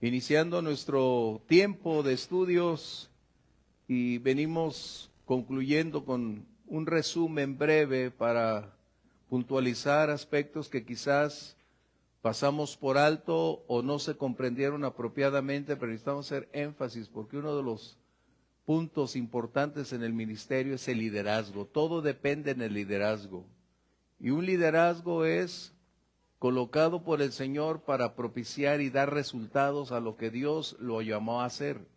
iniciando nuestro tiempo de estudios y venimos concluyendo con un resumen breve para puntualizar aspectos que quizás pasamos por alto o no se comprendieron apropiadamente, pero necesitamos hacer énfasis porque uno de los puntos importantes en el ministerio es el liderazgo. Todo depende en el liderazgo. Y un liderazgo es colocado por el Señor para propiciar y dar resultados a lo que Dios lo llamó a hacer.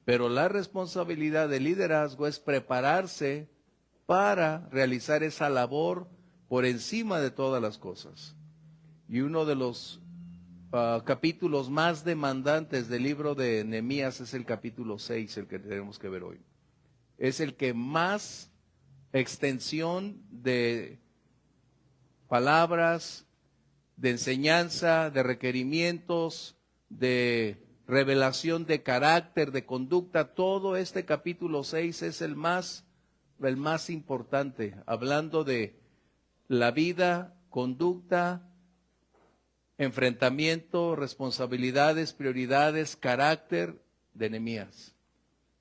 Pero la responsabilidad del liderazgo es prepararse para realizar esa labor por encima de todas las cosas. Y uno de los capítulos más demandantes del libro de Nehemías es el capítulo 6, el que tenemos que ver hoy. Es el que más extensión de palabras, de enseñanza, de requerimientos, de revelación de carácter, de conducta. Todo este capítulo 6 es el más importante, hablando de la vida, conducta, enfrentamiento, responsabilidades, prioridades, carácter de Nehemías.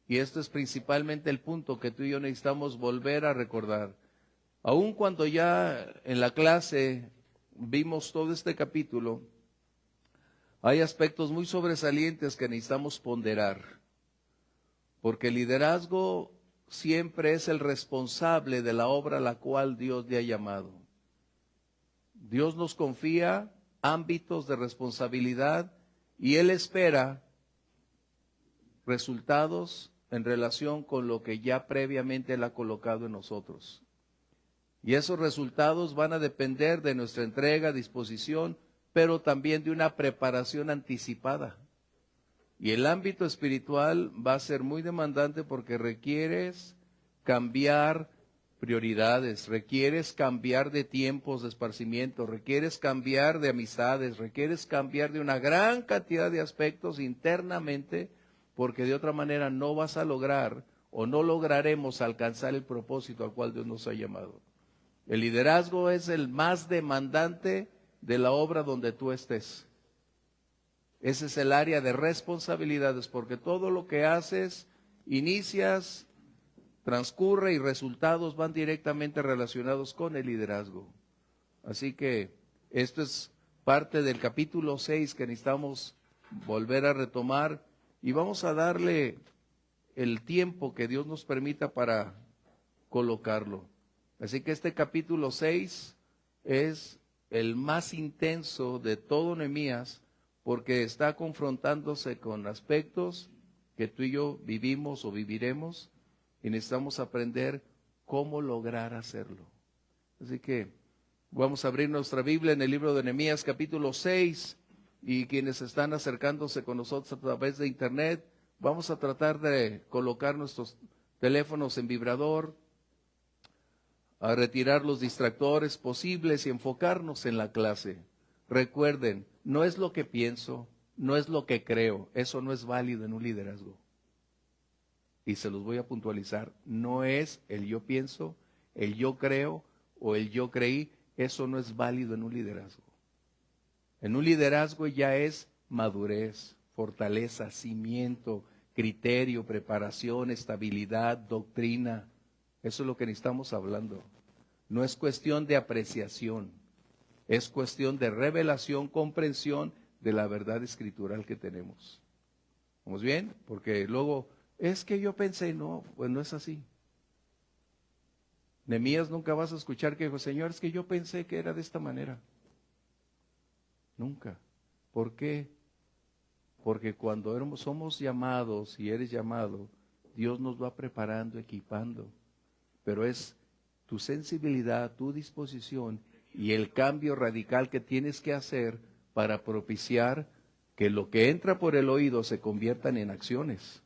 Y esto es principalmente el punto que tú y yo necesitamos volver a recordar. Aun cuando ya en la clase vimos todo este capítulo, hay aspectos muy sobresalientes que necesitamos ponderar, porque el liderazgo siempre es el responsable de la obra a la cual Dios le ha llamado. Dios nos confía ámbitos de responsabilidad y Él espera resultados en relación con lo que ya previamente Él ha colocado en nosotros. Y esos resultados van a depender de nuestra entrega, disposición, pero también de una preparación anticipada. Y el ámbito espiritual va a ser muy demandante porque requieres cambiar prioridades, requieres cambiar de tiempos de esparcimiento, requieres cambiar de amistades, requieres cambiar de una gran cantidad de aspectos internamente, porque de otra manera no vas a lograr o no lograremos alcanzar el propósito al cual Dios nos ha llamado. El liderazgo es el más demandante de la obra donde tú estés. Ese es el área de responsabilidades, porque todo lo que haces, inicias, transcurre y resultados van directamente relacionados con el liderazgo. Así que esto es parte del capítulo 6 que necesitamos volver a retomar y vamos a darle el tiempo que Dios nos permita para colocarlo. Así que este capítulo 6 es el más intenso de todo Nehemías porque está confrontándose con aspectos que tú y yo vivimos o viviremos y necesitamos aprender cómo lograr hacerlo. Así que vamos a abrir nuestra Biblia en el libro de Nehemías capítulo 6 y quienes están acercándose con nosotros a través de internet, vamos a tratar de colocar nuestros teléfonos en vibrador, a retirar los distractores posibles y enfocarnos en la clase. Recuerden, no es lo que pienso, no es lo que creo, eso no es válido en un liderazgo. Y se los voy a puntualizar, no es el yo pienso, el yo creo o el yo creí, eso no es válido en un liderazgo. En un liderazgo ya es madurez, fortaleza, cimiento, criterio, preparación, estabilidad, doctrina. Eso es lo que necesitamos hablando. No es cuestión de apreciación, es cuestión de revelación, comprensión de la verdad escritural que tenemos. ¿Vamos bien? Porque luego, es que yo pensé, no, pues no es así. Nehemías nunca vas a escuchar que dijo, Señor, es que yo pensé que era de esta manera. Nunca. ¿Por qué? Porque cuando somos llamados y eres llamado, Dios nos va preparando, equipando. Pero es tu sensibilidad, tu disposición y el cambio radical que tienes que hacer para propiciar que lo que entra por el oído se conviertan en acciones.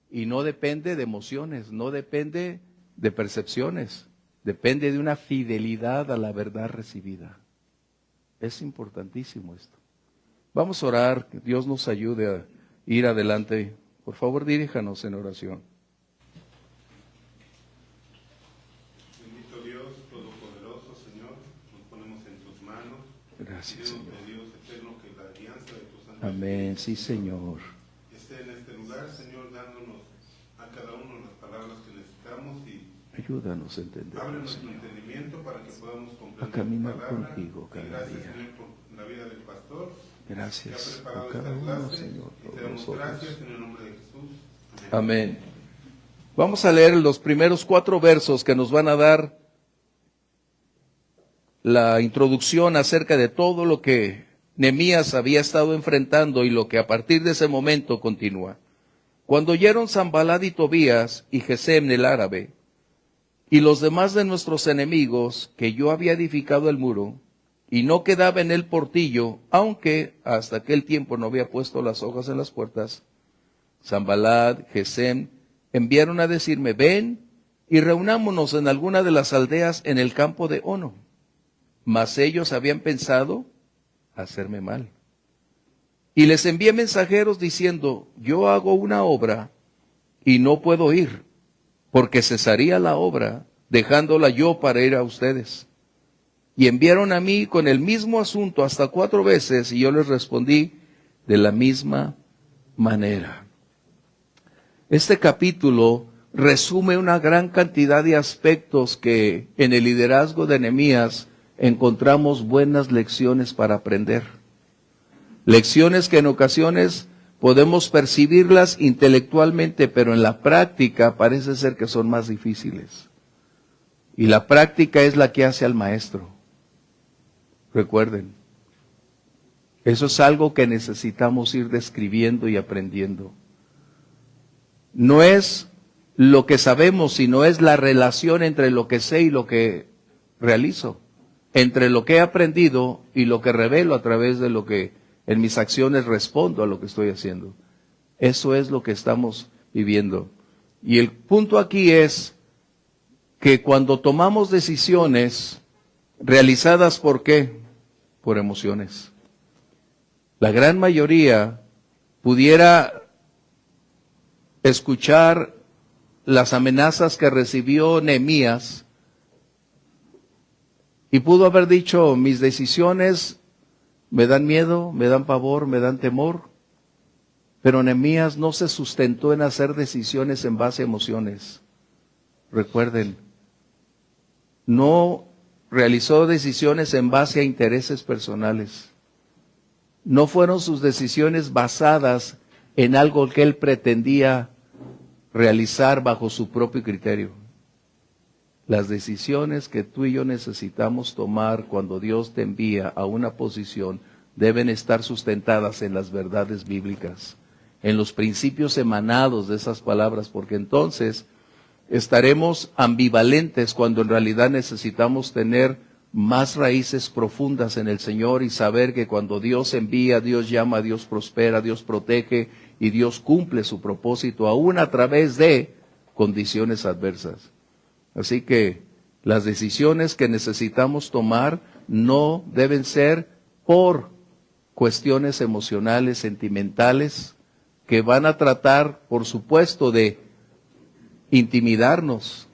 Y no depende de emociones, no depende de percepciones, depende de una fidelidad a la verdad recibida. Es importantísimo esto. Vamos a orar, que Dios nos ayude a ir adelante. Por favor, diríjanos en oración. Bendito Dios, Todopoderoso, Señor, nos ponemos en tus manos. Gracias, Pedimos, Señor. Dios eterno, que la alianza de tu Santo Amén, sí, Señor. Esté en este lugar, Señor, dándonos a cada uno las palabras que necesitamos y Ayúdanos a entender, abre nuestro Señor, entendimiento para que podamos a comprender caminar tu palabra. contigo Y cada gracias, día. Señor, por la vida del pastor que ha Gracias preparado por cada esta uno, clase. Señor, Y por te damos nosotros. gracias en el nombre de Jesús. Amén. Vamos a leer los primeros 4 versos que nos van a dar la introducción acerca de todo lo que Nehemías había estado enfrentando y lo que a partir de ese momento continúa. Cuando oyeron Sanballat y Tobías y Gesem el árabe y los demás de nuestros enemigos que yo había edificado el muro y no quedaba en el portillo, aunque hasta aquel tiempo no había puesto las hojas en las puertas, Sanballat, Gesem enviaron a decirme, ven y reunámonos en alguna de las aldeas en el campo de Ono. Mas ellos habían pensado hacerme mal. Y les envié mensajeros diciendo, yo hago una obra y no puedo ir, porque cesaría la obra, dejándola yo para ir a ustedes. Y enviaron a mí con el mismo asunto hasta 4 veces, y yo les respondí de la misma manera. Este capítulo resume una gran cantidad de aspectos que en el liderazgo de Nehemías encontramos buenas lecciones para aprender. Lecciones que en ocasiones podemos percibirlas intelectualmente, pero en la práctica parece ser que son más difíciles. Y la práctica es la que hace al maestro. Recuerden, eso es algo que necesitamos ir describiendo y aprendiendo. No es lo que sabemos, sino es la relación entre lo que sé y lo que realizo, entre lo que he aprendido y lo que revelo a través de lo que en mis acciones respondo a lo que estoy haciendo. Eso es lo que estamos viviendo. Y el punto aquí es que cuando tomamos decisiones realizadas, ¿por qué? Por emociones. La gran mayoría pudiera escuchar las amenazas que recibió Nehemías y pudo haber dicho, mis decisiones me dan miedo, me dan pavor, me dan temor. Pero Nehemías no se sustentó en hacer decisiones en base a emociones. Recuerden, no realizó decisiones en base a intereses personales. No fueron sus decisiones basadas en algo que él pretendía realizar bajo su propio criterio. Las decisiones que tú y yo necesitamos tomar cuando Dios te envía a una posición deben estar sustentadas en las verdades bíblicas, en los principios emanados de esas palabras, porque entonces estaremos ambivalentes cuando en realidad necesitamos tener más raíces profundas en el Señor y saber que cuando Dios envía, Dios llama, Dios prospera, Dios protege y Dios cumple su propósito aún a través de condiciones adversas. Así que las decisiones que necesitamos tomar no deben ser por cuestiones emocionales, sentimentales, que van a tratar, por supuesto, de intimidarnos,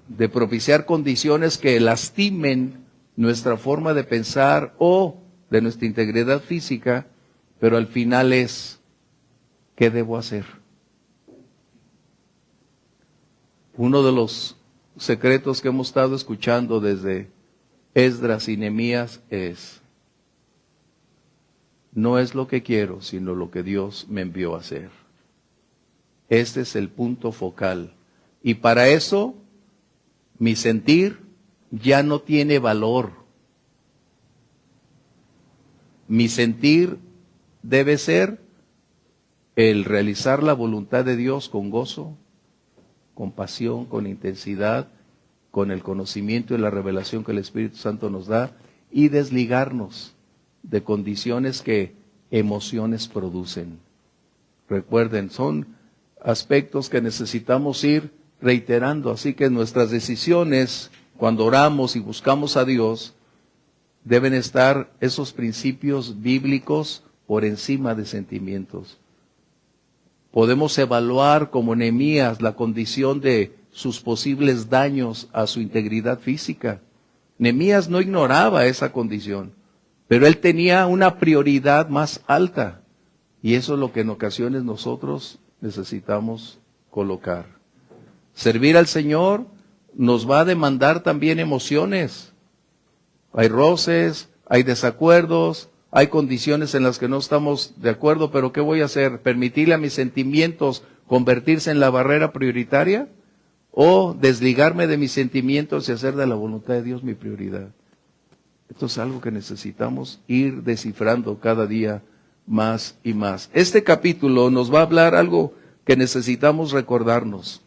de propiciar condiciones que lastimen nuestra forma de pensar o de nuestra integridad física, pero al final es, ¿qué debo hacer? Uno de los secretos que hemos estado escuchando desde Esdras y Nehemías es, no es lo que quiero, sino lo que Dios me envió a hacer. Este es el punto focal. Y para eso, mi sentir ya no tiene valor. Mi sentir debe ser el realizar la voluntad de Dios con gozo, con pasión, con intensidad, con el conocimiento y la revelación que el Espíritu Santo nos da, y desligarnos de condiciones que emociones producen. Recuerden, son aspectos que necesitamos ir reiterando, así que nuestras decisiones, cuando oramos y buscamos a Dios, deben estar esos principios bíblicos por encima de sentimientos. Podemos evaluar como Nehemías la condición de sus posibles daños a su integridad física. Nehemías no ignoraba esa condición, pero él tenía una prioridad más alta. Y eso es lo que en ocasiones nosotros necesitamos colocar. Servir al Señor nos va a demandar también emociones. Hay roces, hay desacuerdos, hay condiciones en las que no estamos de acuerdo, pero ¿qué voy a hacer? ¿Permitirle a mis sentimientos convertirse en la barrera prioritaria? ¿O desligarme de mis sentimientos y hacer de la voluntad de Dios mi prioridad? Esto es algo que necesitamos ir descifrando cada día más y más. Este capítulo nos va a hablar algo que necesitamos recordarnos.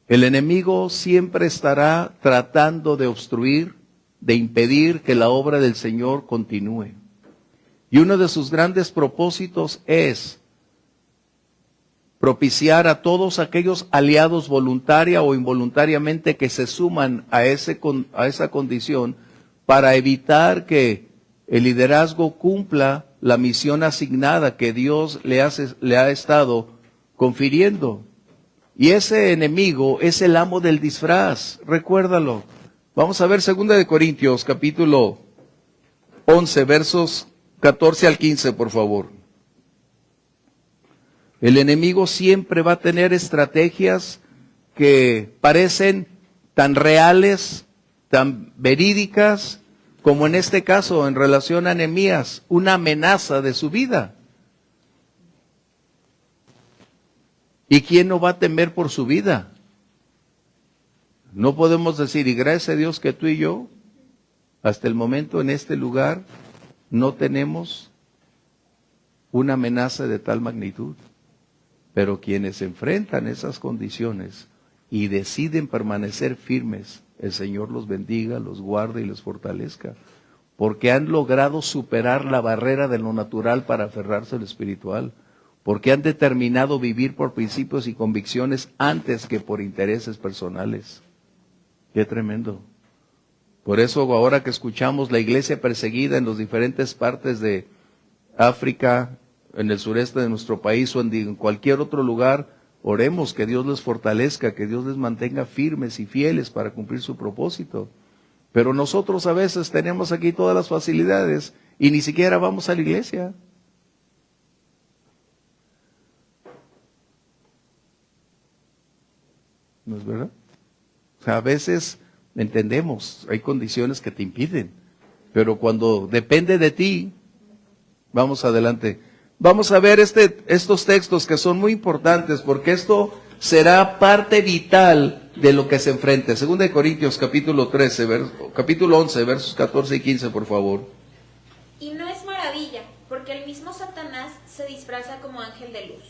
El enemigo siempre estará tratando de obstruir, de impedir que la obra del Señor continúe. Y uno de sus grandes propósitos es propiciar a todos aquellos aliados voluntaria o involuntariamente que se suman a esa condición para evitar que el liderazgo cumpla la misión asignada que Dios le ha estado confiriendo. Y ese enemigo es el amo del disfraz, recuérdalo. Vamos a ver 2 Corintios, capítulo 11, versos 14 al 15, por favor. El enemigo siempre va a tener estrategias que parecen tan reales, tan verídicas, como en este caso en relación a Nehemías, una amenaza de su vida. ¿Y quién no va a temer por su vida? No podemos decir, y gracias a Dios que tú y yo, hasta el momento en este lugar, no tenemos una amenaza de tal magnitud. Pero quienes enfrentan esas condiciones y deciden permanecer firmes, el Señor los bendiga, los guarde y los fortalezca, porque han logrado superar la barrera de lo natural para aferrarse a lo espiritual, porque han determinado vivir por principios y convicciones antes que por intereses personales. Qué tremendo. Por eso ahora que escuchamos la iglesia perseguida en las diferentes partes de África, en el sureste de nuestro país o en cualquier otro lugar, oremos que Dios les fortalezca, que Dios les mantenga firmes y fieles para cumplir su propósito. Pero nosotros a veces tenemos aquí todas las facilidades y ni siquiera vamos a la iglesia. ¿No es verdad? O sea, a veces entendemos, hay condiciones que te impiden, pero cuando depende de ti, vamos adelante. Vamos a ver estos textos que son muy importantes porque esto será parte vital de lo que se enfrente. 2 Corintios capítulo 11, versos 14 y 15, por favor. Y no es maravilla, porque el mismo Satanás se disfraza como ángel de luz.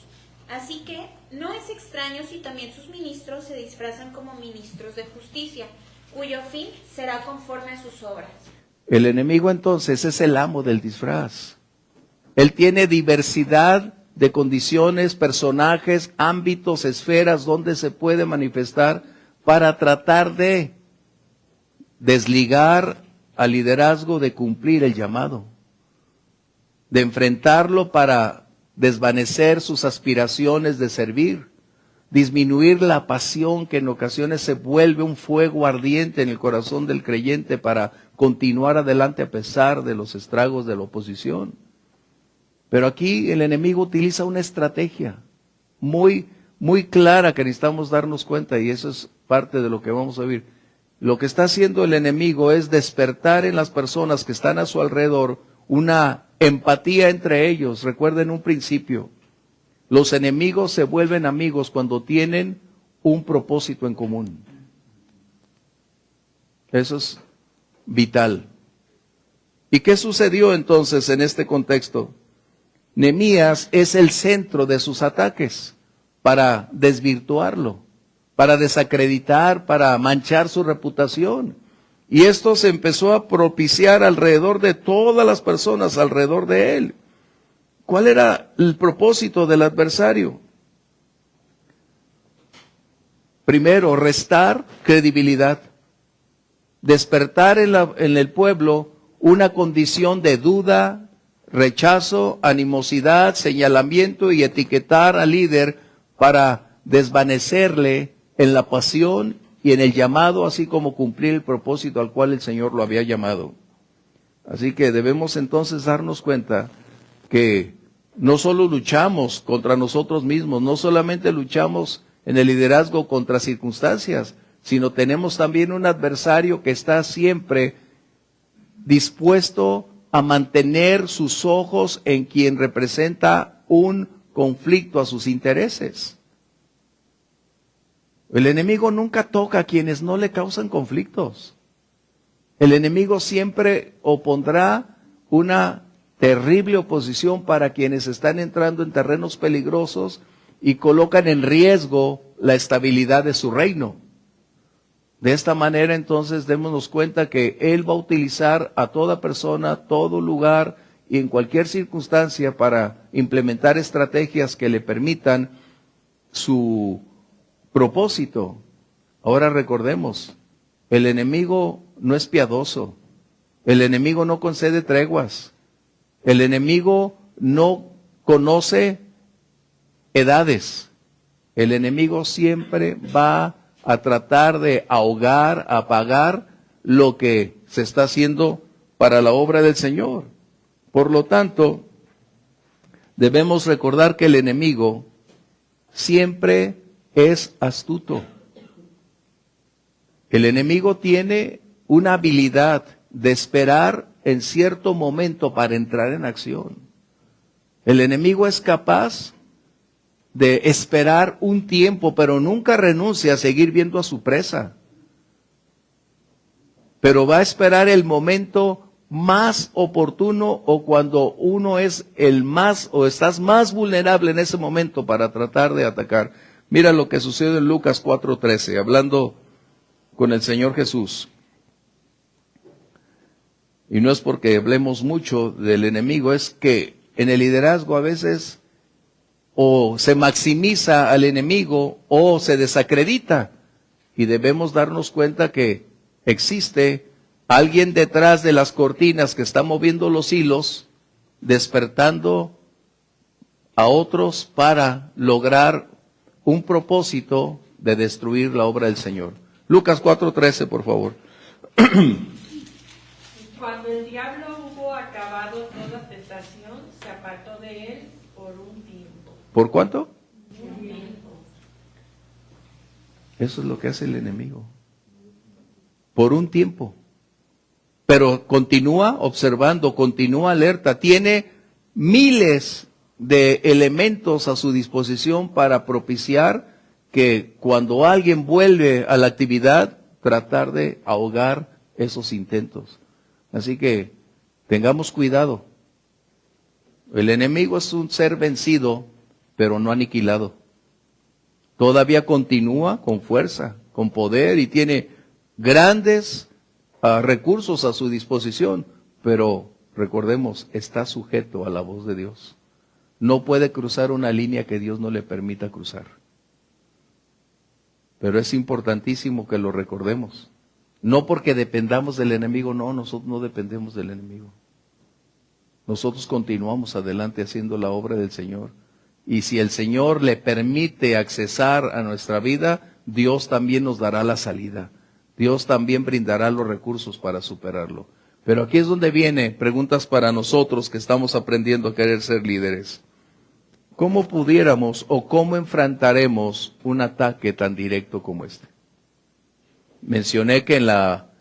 Así que no es extraño si también sus ministros se disfrazan como ministros de justicia, cuyo fin será conforme a sus obras. El enemigo entonces es el amo del disfraz. Él tiene diversidad de condiciones, personajes, ámbitos, esferas donde se puede manifestar para tratar de desligar al liderazgo de cumplir el llamado, de enfrentarlo para desvanecer sus aspiraciones de servir, disminuir la pasión que en ocasiones se vuelve un fuego ardiente en el corazón del creyente para continuar adelante a pesar de los estragos de la oposición. Pero aquí el enemigo utiliza una estrategia muy clara que necesitamos darnos cuenta, y eso es parte de lo que vamos a ver. Lo que está haciendo el enemigo es despertar en las personas que están a su alrededor una empatía entre ellos. Recuerden un principio: los enemigos se vuelven amigos cuando tienen un propósito en común. Eso es vital. ¿Y qué sucedió entonces en este contexto? Nehemías es el centro de sus ataques para desvirtuarlo, para desacreditar, para manchar su reputación. Y esto se empezó a propiciar alrededor de todas las personas alrededor de él. ¿Cuál era el propósito del adversario? Primero, restar credibilidad, despertar en el pueblo una condición de duda, rechazo, animosidad, señalamiento y etiquetar al líder para desvanecerle en la pasión y en el llamado, así como cumplir el propósito al cual el Señor lo había llamado. Así que debemos entonces darnos cuenta que no solo luchamos contra nosotros mismos, no solamente luchamos en el liderazgo contra circunstancias, sino tenemos también un adversario que está siempre dispuesto a mantener sus ojos en quien representa un conflicto a sus intereses. El enemigo nunca toca a quienes no le causan conflictos. El enemigo siempre opondrá una terrible oposición para quienes están entrando en terrenos peligrosos y colocan en riesgo la estabilidad de su reino. De esta manera, entonces, démonos cuenta que Él va a utilizar a toda persona, todo lugar y en cualquier circunstancia para implementar estrategias que le permitan su propósito. Ahora recordemos, el enemigo no es piadoso, el enemigo no concede treguas, el enemigo no conoce edades, el enemigo siempre va a tratar de ahogar, apagar lo que se está haciendo para la obra del Señor. Por lo tanto, debemos recordar que el enemigo siempre es astuto. El enemigo tiene una habilidad de esperar en cierto momento para entrar en acción. El enemigo es capaz de esperar un tiempo, pero nunca renuncia a seguir viendo a su presa. Pero va a esperar el momento más oportuno o cuando uno es el más o estás más vulnerable en ese momento para tratar de atacar. Mira lo que sucede en Lucas 4:13, hablando con el Señor Jesús. Y no es porque hablemos mucho del enemigo, es que en el liderazgo a veces o se maximiza al enemigo o se desacredita. Y debemos darnos cuenta que existe alguien detrás de las cortinas que está moviendo los hilos, despertando a otros para lograr un propósito de destruir la obra del Señor. Lucas 4:13, por favor. Cuando el diablo hubo acabado toda tentación, se apartó de él por un tiempo. ¿Por cuánto? Un tiempo. Eso es lo que hace el enemigo. Por un tiempo. Pero continúa observando, continúa alerta, tiene miles de elementos a su disposición para propiciar que cuando alguien vuelve a la actividad, tratar de ahogar esos intentos. Así que tengamos cuidado. El enemigo es un ser vencido, pero no aniquilado. Todavía continúa con fuerza, con poder y tiene grandes recursos a su disposición, pero recordemos, está sujeto a la voz de Dios. No puede cruzar una línea que Dios no le permita cruzar. Pero es importantísimo que lo recordemos. No porque dependamos del enemigo, no, nosotros no dependemos del enemigo. Nosotros continuamos adelante haciendo la obra del Señor. Y si el Señor le permite accesar a nuestra vida, Dios también nos dará la salida. Dios también brindará los recursos para superarlo. Pero aquí es donde viene preguntas para nosotros que estamos aprendiendo a querer ser líderes. ¿Cómo pudiéramos o cómo enfrentaremos un ataque tan directo como este? Mencioné que en la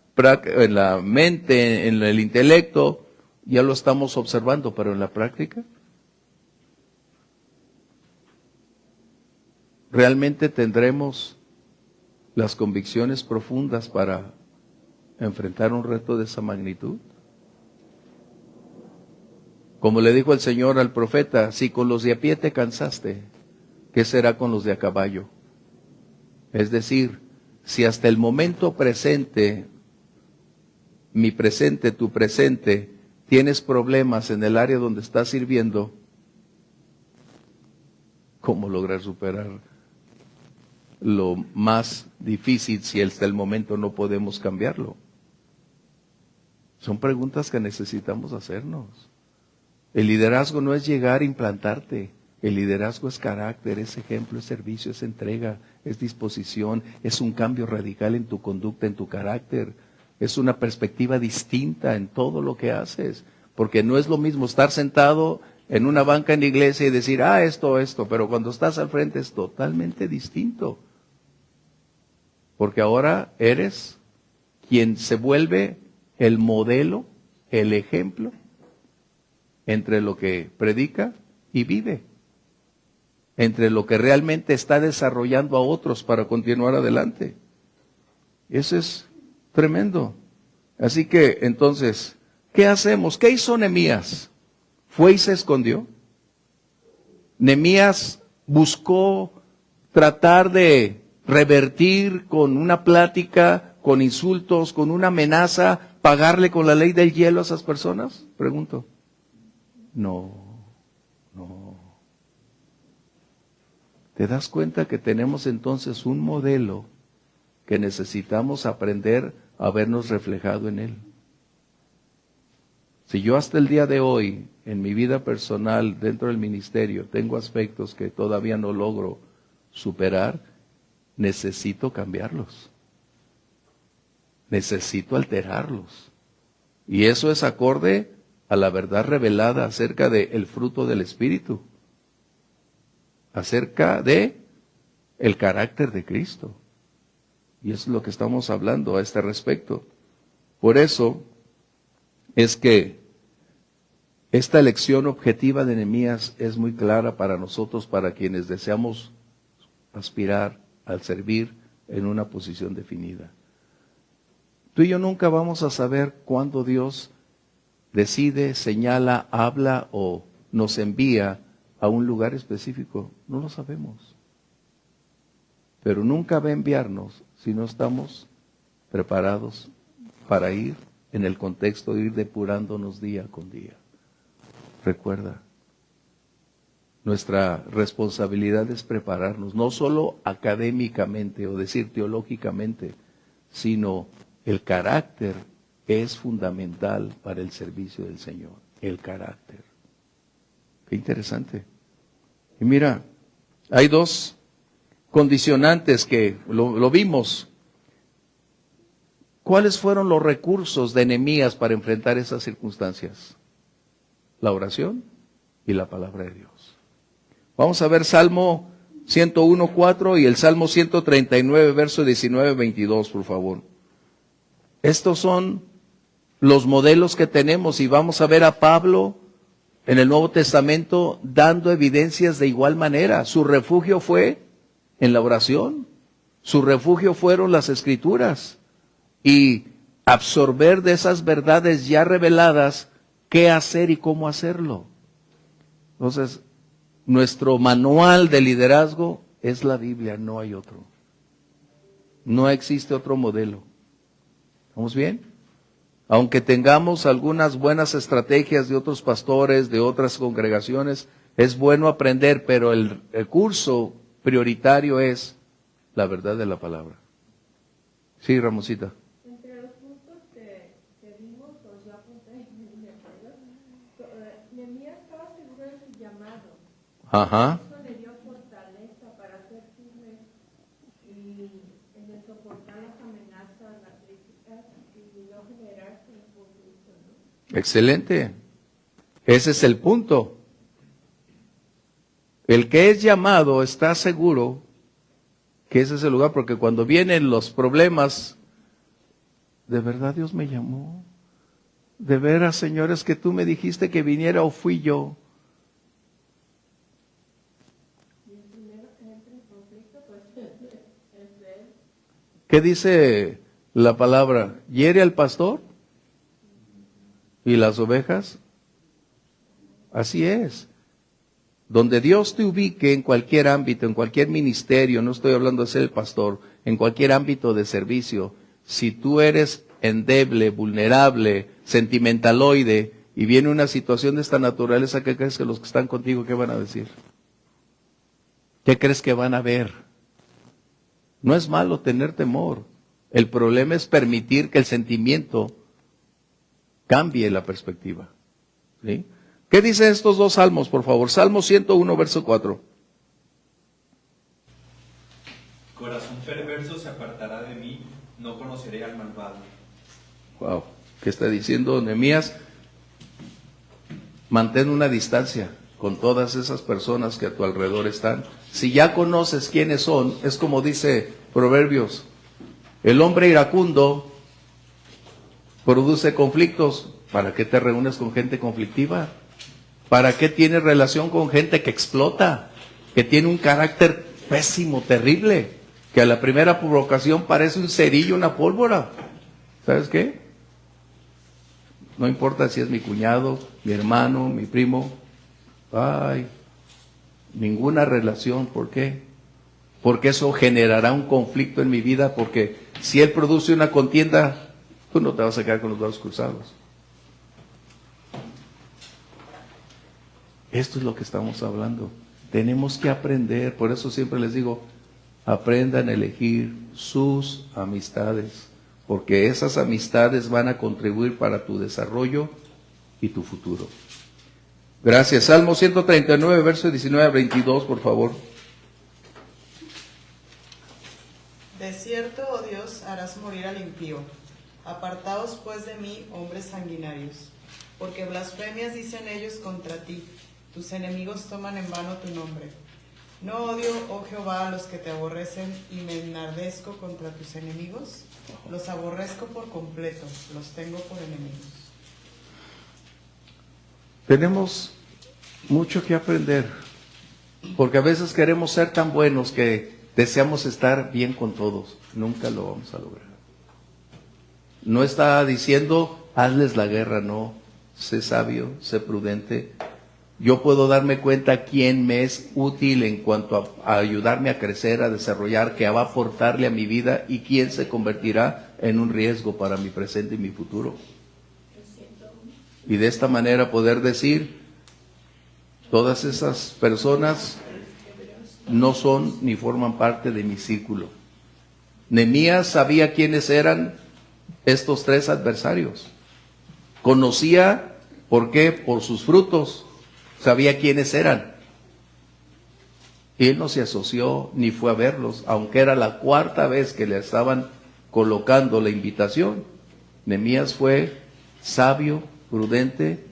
mente, en el intelecto, ya lo estamos observando, pero en la práctica, ¿realmente tendremos las convicciones profundas para enfrentar un reto de esa magnitud? Como le dijo el Señor al profeta, si con los de a pie te cansaste, ¿qué será con los de a caballo? Es decir, si hasta el momento presente, mi presente, tu presente, tienes problemas en el área donde estás sirviendo, ¿cómo lograr superar lo más difícil si hasta el momento no podemos cambiarlo? Son preguntas que necesitamos hacernos. El liderazgo no es llegar a implantarte. El liderazgo es carácter, es ejemplo, es servicio, es entrega, es disposición, es un cambio radical en tu conducta, en tu carácter. Es una perspectiva distinta en todo lo que haces. Porque no es lo mismo estar sentado en una banca en la iglesia y decir, esto, pero cuando estás al frente es totalmente distinto. Porque ahora eres quien se vuelve el modelo, el ejemplo, entre lo que predica y vive, entre lo que realmente está desarrollando a otros para continuar adelante. Eso es tremendo. Así que, entonces, ¿qué hacemos? ¿Qué hizo Nehemías? ¿Fue y se escondió? Nehemías buscó tratar de revertir con una plática, con insultos, con una amenaza, pagarle con la ley del hielo a esas personas? Pregunto. No. ¿Te das cuenta que tenemos entonces un modelo que necesitamos aprender a vernos reflejado en él? Si yo hasta el día de hoy, en mi vida personal, dentro del ministerio, tengo aspectos que todavía no logro superar, necesito cambiarlos. Necesito alterarlos. Y eso es acorde a la verdad revelada acerca del fruto del Espíritu, acerca de el carácter de Cristo. Y eso es lo que estamos hablando a este respecto. Por eso es que esta lección objetiva de Nehemías es muy clara para nosotros, para quienes deseamos aspirar al servir en una posición definida. Tú y yo nunca vamos a saber cuándo Dios decide, señala, habla o nos envía a un lugar específico. No lo sabemos. Pero nunca va a enviarnos si no estamos preparados para ir en el contexto de ir depurándonos día con día. Recuerda, nuestra responsabilidad es prepararnos, no solo académicamente o decir teológicamente, sino el carácter es fundamental para el servicio del Señor. El carácter. Qué interesante. Y mira, hay dos condicionantes que lo vimos. ¿Cuáles fueron los recursos de Nehemías para enfrentar esas circunstancias? La oración y la palabra de Dios. Vamos a ver Salmo 101:4 y el Salmo 139, verso 19-22, por favor. Estos son los modelos que tenemos y vamos a ver a Pablo en el Nuevo Testamento dando evidencias de igual manera. Su refugio fue en la oración, su refugio fueron las Escrituras y absorber de esas verdades ya reveladas qué hacer y cómo hacerlo. Entonces, nuestro manual de liderazgo es la Biblia, no hay otro. No existe otro modelo. ¿Estamos bien? Aunque tengamos algunas buenas estrategias de otros pastores, de otras congregaciones, es bueno aprender, pero el recurso prioritario es la verdad de la palabra. Sí, Ramosita. Entre los puntos que vimos, o yo apunté, Nehemías estaba seguro de su llamado. Ajá. Eso le dio fortaleza para ser firme y en el soportar las amenazas, las críticas y no generarse un conflicto, ¿no? Excelente. Ese es el punto. El que es llamado está seguro que ese es el lugar, porque cuando vienen los problemas, ¿de verdad Dios me llamó? ¿De veras, señores, que tú me dijiste que viniera o fui yo? ¿Qué dice la palabra? ¿Hiere al pastor? ¿Y las ovejas? Así es. Donde Dios te ubique en cualquier ámbito, en cualquier ministerio, no estoy hablando de ser el pastor, en cualquier ámbito de servicio, si tú eres endeble, vulnerable, sentimentaloide, y viene una situación de esta naturaleza, ¿qué crees que los que están contigo, qué van a decir? ¿Qué crees que van a ver? No es malo tener temor. El problema es permitir que el sentimiento cambie la perspectiva. ¿Sí? ¿Qué dicen estos dos salmos, por favor? Salmo 101, verso 4. Corazón perverso se apartará de mí, no conoceré al malvado. Wow, ¿qué está diciendo Nehemías? Mantén una distancia con todas esas personas que a tu alrededor están. Si ya conoces quiénes son, es como dice Proverbios, el hombre iracundo produce conflictos. ¿Para qué te reúnes con gente conflictiva? ¿Para qué tienes relación con gente que explota, que tiene un carácter pésimo, terrible, que a la primera provocación parece un cerillo, una pólvora? ¿Sabes qué? No importa si es mi cuñado, mi hermano, mi primo. Ay, ninguna relación. ¿Por qué? Porque eso generará un conflicto en mi vida, porque si él produce una contienda, tú no te vas a quedar con los brazos cruzados. Esto es lo que estamos hablando. Tenemos que aprender, por eso siempre les digo, aprendan a elegir sus amistades, porque esas amistades van a contribuir para tu desarrollo y tu futuro. Gracias. Salmo 139, versos 19 a 22, por favor. De cierto, oh Dios, harás morir al impío. Apartaos pues de mí, hombres sanguinarios, porque blasfemias dicen ellos contra ti. Tus enemigos toman en vano tu nombre. No odio, oh Jehová, a los que te aborrecen, y me enardezco contra tus enemigos. Los aborrezco por completo, los tengo por enemigos. Tenemos mucho que aprender, porque a veces queremos ser tan buenos que deseamos estar bien con todos. Nunca lo vamos a lograr. No está diciendo, hazles la guerra, no. Sé sabio, sé prudente. Yo puedo darme cuenta quién me es útil en cuanto a ayudarme a crecer, a desarrollar, que va a aportarle a mi vida, y quién se convertirá en un riesgo para mi presente y mi futuro. Y de esta manera poder decir, todas esas personas no son ni forman parte de mi círculo. Nehemías sabía quiénes eran estos tres adversarios. Conocía, ¿por qué? Por sus frutos. Sabía quiénes eran. Él no se asoció ni fue a verlos, aunque era la cuarta vez que le estaban colocando la invitación. Nehemías fue sabio, prudente,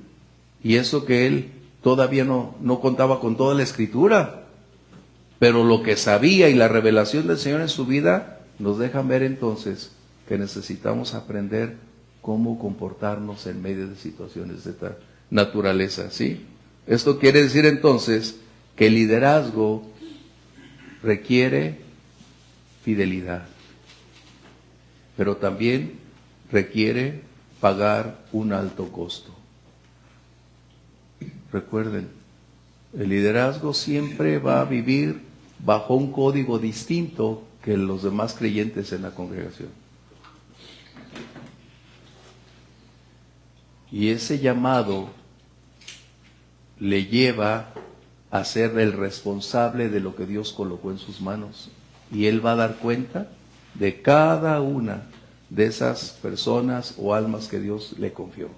y eso que él todavía no contaba con toda la escritura, pero lo que sabía y la revelación del Señor en su vida nos dejan ver entonces que necesitamos aprender cómo comportarnos en medio de situaciones de esta naturaleza, ¿sí? Esto quiere decir entonces que el liderazgo requiere fidelidad, pero también requiere pagar un alto costo. Recuerden, el liderazgo siempre va a vivir bajo un código distinto que los demás creyentes en la congregación. Y ese llamado le lleva a ser el responsable de lo que Dios colocó en sus manos. Y él va a dar cuenta de cada una de esas personas o almas que Dios le confió.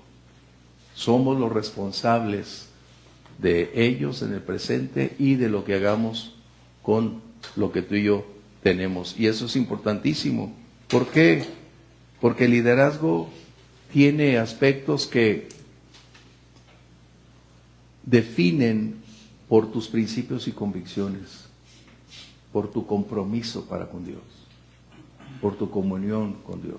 Somos los responsables de ellos en el presente y de lo que hagamos con lo que tú y yo tenemos. Y eso es importantísimo. ¿Por qué? Porque el liderazgo tiene aspectos que definen por tus principios y convicciones, por tu compromiso para con Dios, por tu comunión con Dios.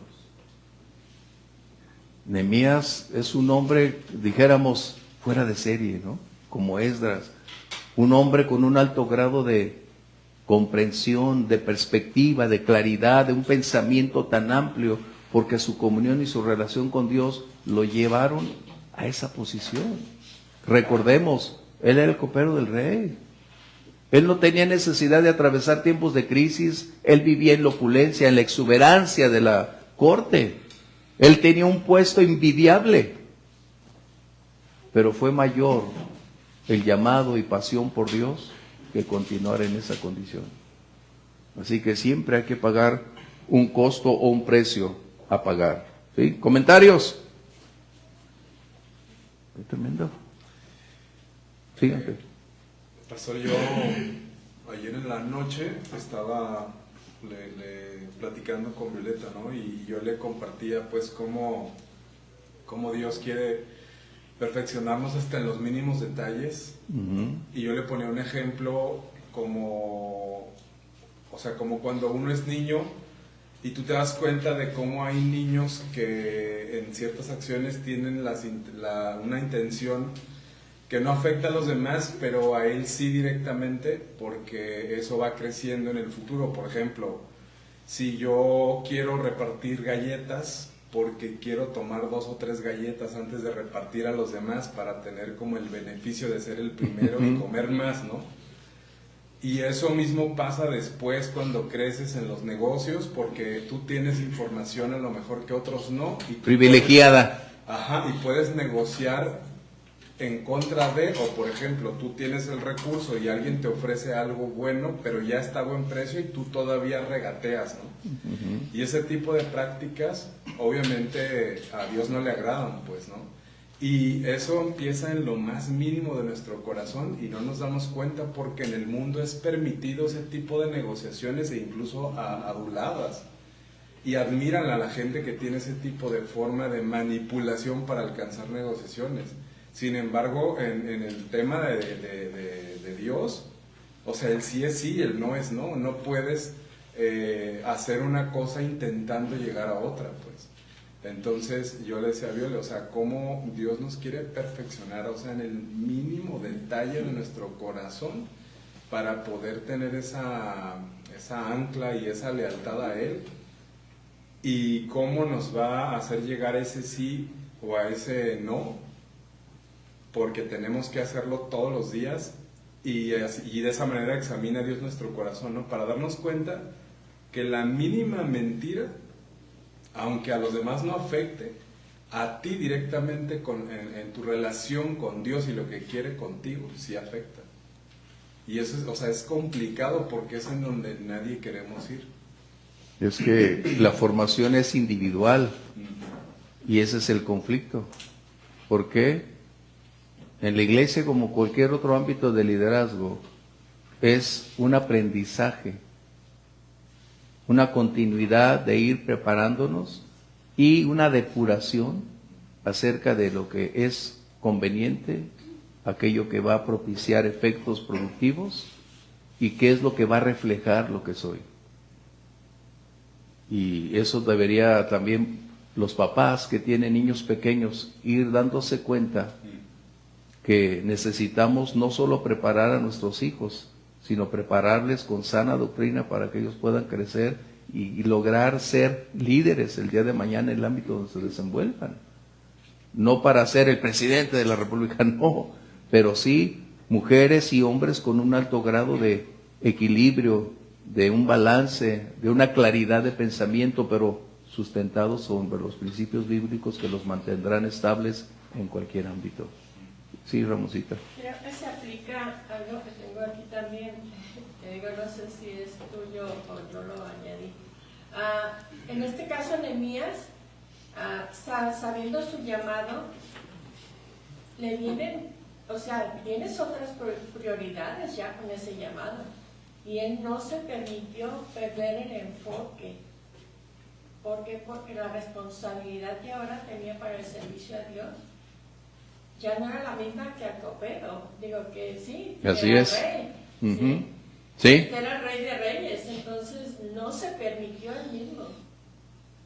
Nehemías es un hombre, dijéramos, fuera de serie, ¿no? Como Esdras, un hombre con un alto grado de comprensión, de perspectiva, de claridad, de un pensamiento tan amplio, porque su comunión y su relación con Dios lo llevaron a esa posición. Recordemos, él era el copero del rey. Él no tenía necesidad de atravesar tiempos de crisis. Él vivía en la opulencia, en la exuberancia de la corte. Él tenía un puesto envidiable. Pero fue mayor el llamado y pasión por Dios que continuar en esa condición. Así que siempre hay que pagar un costo o un precio a pagar. ¿Sí? ¿Comentarios? Qué tremendo. Fíjate. Pastor, yo ayer en la noche estaba platicando con Violeta, ¿no? Y yo le compartía pues cómo Dios quiere perfeccionarnos hasta en los mínimos detalles. Y yo le ponía un ejemplo como, o sea, como cuando uno es niño y tú te das cuenta de cómo hay niños que en ciertas acciones tienen una intención que no afecta a los demás, pero a él sí directamente, porque eso va creciendo en el futuro. Por ejemplo, si yo quiero repartir galletas, porque quiero tomar 2 o 3 galletas antes de repartir a los demás para tener como el beneficio de ser el primero y comer más, ¿no? Y eso mismo pasa después cuando creces en los negocios, porque tú tienes información a lo mejor que otros no. Y privilegiada. Y puedes negociar en contra de, o por ejemplo, tú tienes el recurso y alguien te ofrece algo bueno, pero ya está a buen precio y tú todavía regateas, ¿no? Y ese tipo de prácticas, obviamente, a Dios no le agradan, pues, ¿no? Y eso empieza en lo más mínimo de nuestro corazón y no nos damos cuenta porque en el mundo es permitido ese tipo de negociaciones e incluso aduladas. Y admiran a la gente que tiene ese tipo de forma de manipulación para alcanzar negociaciones. Sin embargo, en el tema de Dios, o sea, el sí es sí, el no es no. No puedes hacer una cosa intentando llegar a otra, pues. Entonces, yo le decía a Viole, o sea, cómo Dios nos quiere perfeccionar, o sea, en el mínimo detalle de nuestro corazón, para poder tener esa ancla y esa lealtad a Él, y cómo nos va a hacer llegar a ese sí o a ese no, porque tenemos que hacerlo todos los días y de esa manera examina Dios nuestro corazón, ¿no? Para darnos cuenta que la mínima mentira, aunque a los demás no afecte, a ti directamente en tu relación con Dios y lo que quiere contigo, sí afecta. Y eso es, o sea, es complicado porque es en donde nadie queremos ir. Es que la formación es individual y ese es el conflicto. ¿Por qué? En la iglesia, como cualquier otro ámbito de liderazgo, es un aprendizaje, una continuidad de ir preparándonos y una depuración acerca de lo que es conveniente, aquello que va a propiciar efectos productivos y qué es lo que va a reflejar lo que soy. Y eso debería también los papás que tienen niños pequeños ir dándose cuenta que necesitamos no solo preparar a nuestros hijos, sino prepararles con sana doctrina para que ellos puedan crecer y lograr ser líderes el día de mañana en el ámbito donde se desenvuelvan. No para ser el presidente de la República, no, pero sí mujeres y hombres con un alto grado de equilibrio, de un balance, de una claridad de pensamiento, pero sustentados sobre los principios bíblicos que los mantendrán estables en cualquier ámbito. Sí, Ramosita. Creo que se aplica algo que tengo aquí también, que digo, no sé si es tuyo o yo lo añadí. En este caso, Nehemías, sabiendo su llamado, le vienen, o sea, tienes otras prioridades ya con ese llamado. Y él no se permitió perder el enfoque. ¿Por qué? Porque la responsabilidad que ahora tenía para el servicio a Dios ya no era la misma que al copero. Digo que sí, así era es. Rey. ¿Sí? Era el rey de reyes, entonces no se permitió él mismo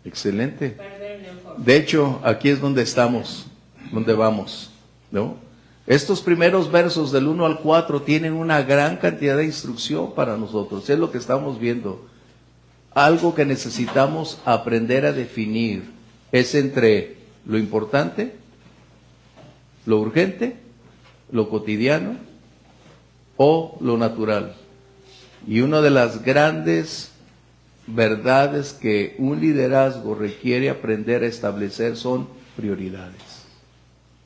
Excelente. perder el enfoque. De hecho, aquí es donde estamos, donde vamos, ¿no? Estos primeros versos del 1 al 4 tienen una gran cantidad de instrucción para nosotros. Es lo que estamos viendo. Algo que necesitamos aprender a definir es entre lo importante, lo urgente, lo cotidiano o lo natural. Y una de las grandes verdades que un liderazgo requiere aprender a establecer son prioridades.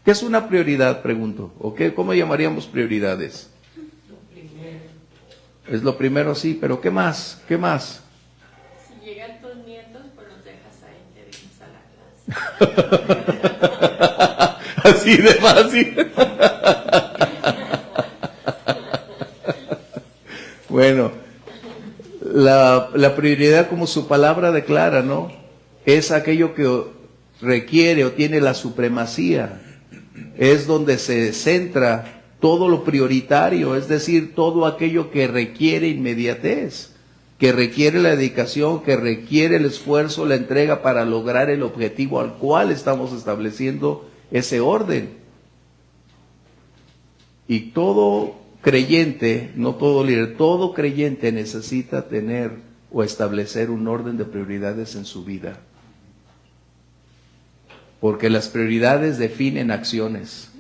¿Qué es una prioridad? Pregunto. ¿O qué? ¿Cómo llamaríamos prioridades? Lo primero. Es lo primero, sí, pero ¿qué más? ¿Qué más? Si llegan tus nietos, pues los dejas ahí, te vienes a la clase. Así de fácil. Bueno, la prioridad, como su palabra declara, ¿no? Es aquello que requiere o tiene la supremacía. es donde se centra todo lo prioritario, es decir, todo aquello que requiere inmediatez, que requiere la dedicación, que requiere el esfuerzo, la entrega para lograr el objetivo al cual estamos estableciendo ese orden. Y todo creyente, no todo líder, todo creyente necesita tener o establecer un orden de prioridades en su vida. Porque las prioridades definen acciones.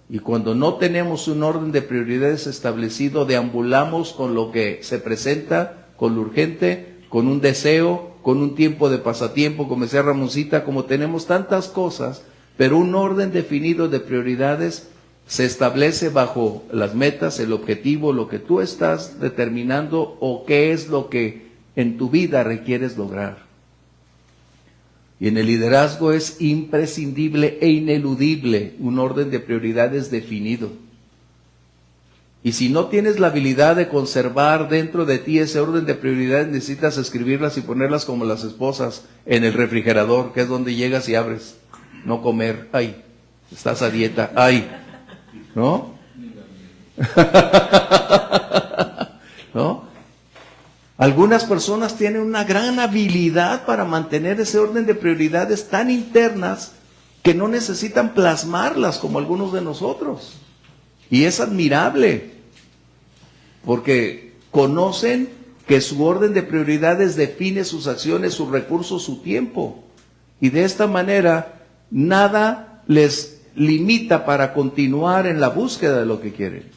Y cuando no tenemos un orden de prioridades establecido, deambulamos con lo que se presenta, con lo urgente, con un deseo, con un tiempo de pasatiempo, como decía Ramoncita, como tenemos tantas cosas, pero un orden definido de prioridades se establece bajo las metas, el objetivo, lo que tú estás determinando o qué es lo que en tu vida requieres lograr. Y en el liderazgo es imprescindible e ineludible un orden de prioridades definido. Y si no tienes la habilidad de conservar dentro de ti ese orden de prioridades, necesitas escribirlas y ponerlas como las esposas en el refrigerador, que es donde llegas y abres. No comer, ay, estás a dieta, ay, ¿no? ¿No? Algunas personas tienen una gran habilidad para mantener ese orden de prioridades tan internas que no necesitan plasmarlas como algunos de nosotros. Y es admirable, porque conocen que su orden de prioridades define sus acciones, sus recursos, su tiempo. Y de esta manera, nada les limita para continuar en la búsqueda de lo que quieren.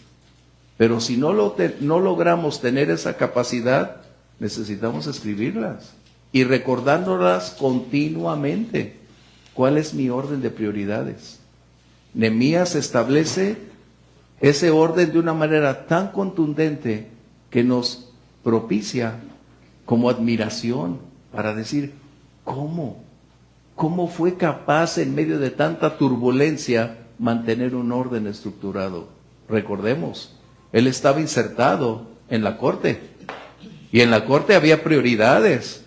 Pero si no logramos tener esa capacidad, necesitamos escribirlas y recordándolas continuamente. ¿Cuál es mi orden de prioridades? Nehemías establece ese orden de una manera tan contundente que nos propicia como admiración para decir, ¿cómo? ¿Cómo fue capaz en medio de tanta turbulencia mantener un orden estructurado? Recordemos, él estaba insertado en la corte. Y en la corte había prioridades.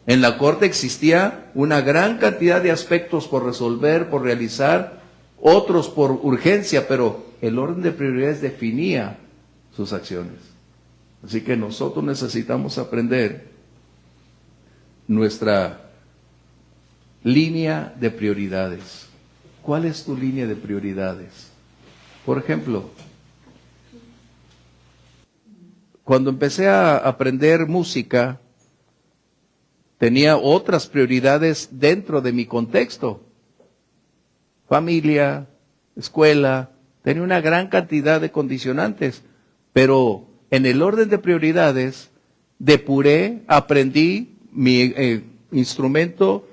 En la corte existía una gran cantidad de aspectos por resolver, por realizar, otros por urgencia, pero el orden de prioridades definía sus acciones. Así que nosotros necesitamos aprender nuestra línea de prioridades. ¿Cuál es tu línea de prioridades? Por ejemplo, cuando empecé a aprender música, tenía otras prioridades dentro de mi contexto. Familia, escuela, tenía una gran cantidad de condicionantes. Pero en el orden de prioridades, depuré, aprendí mi instrumento,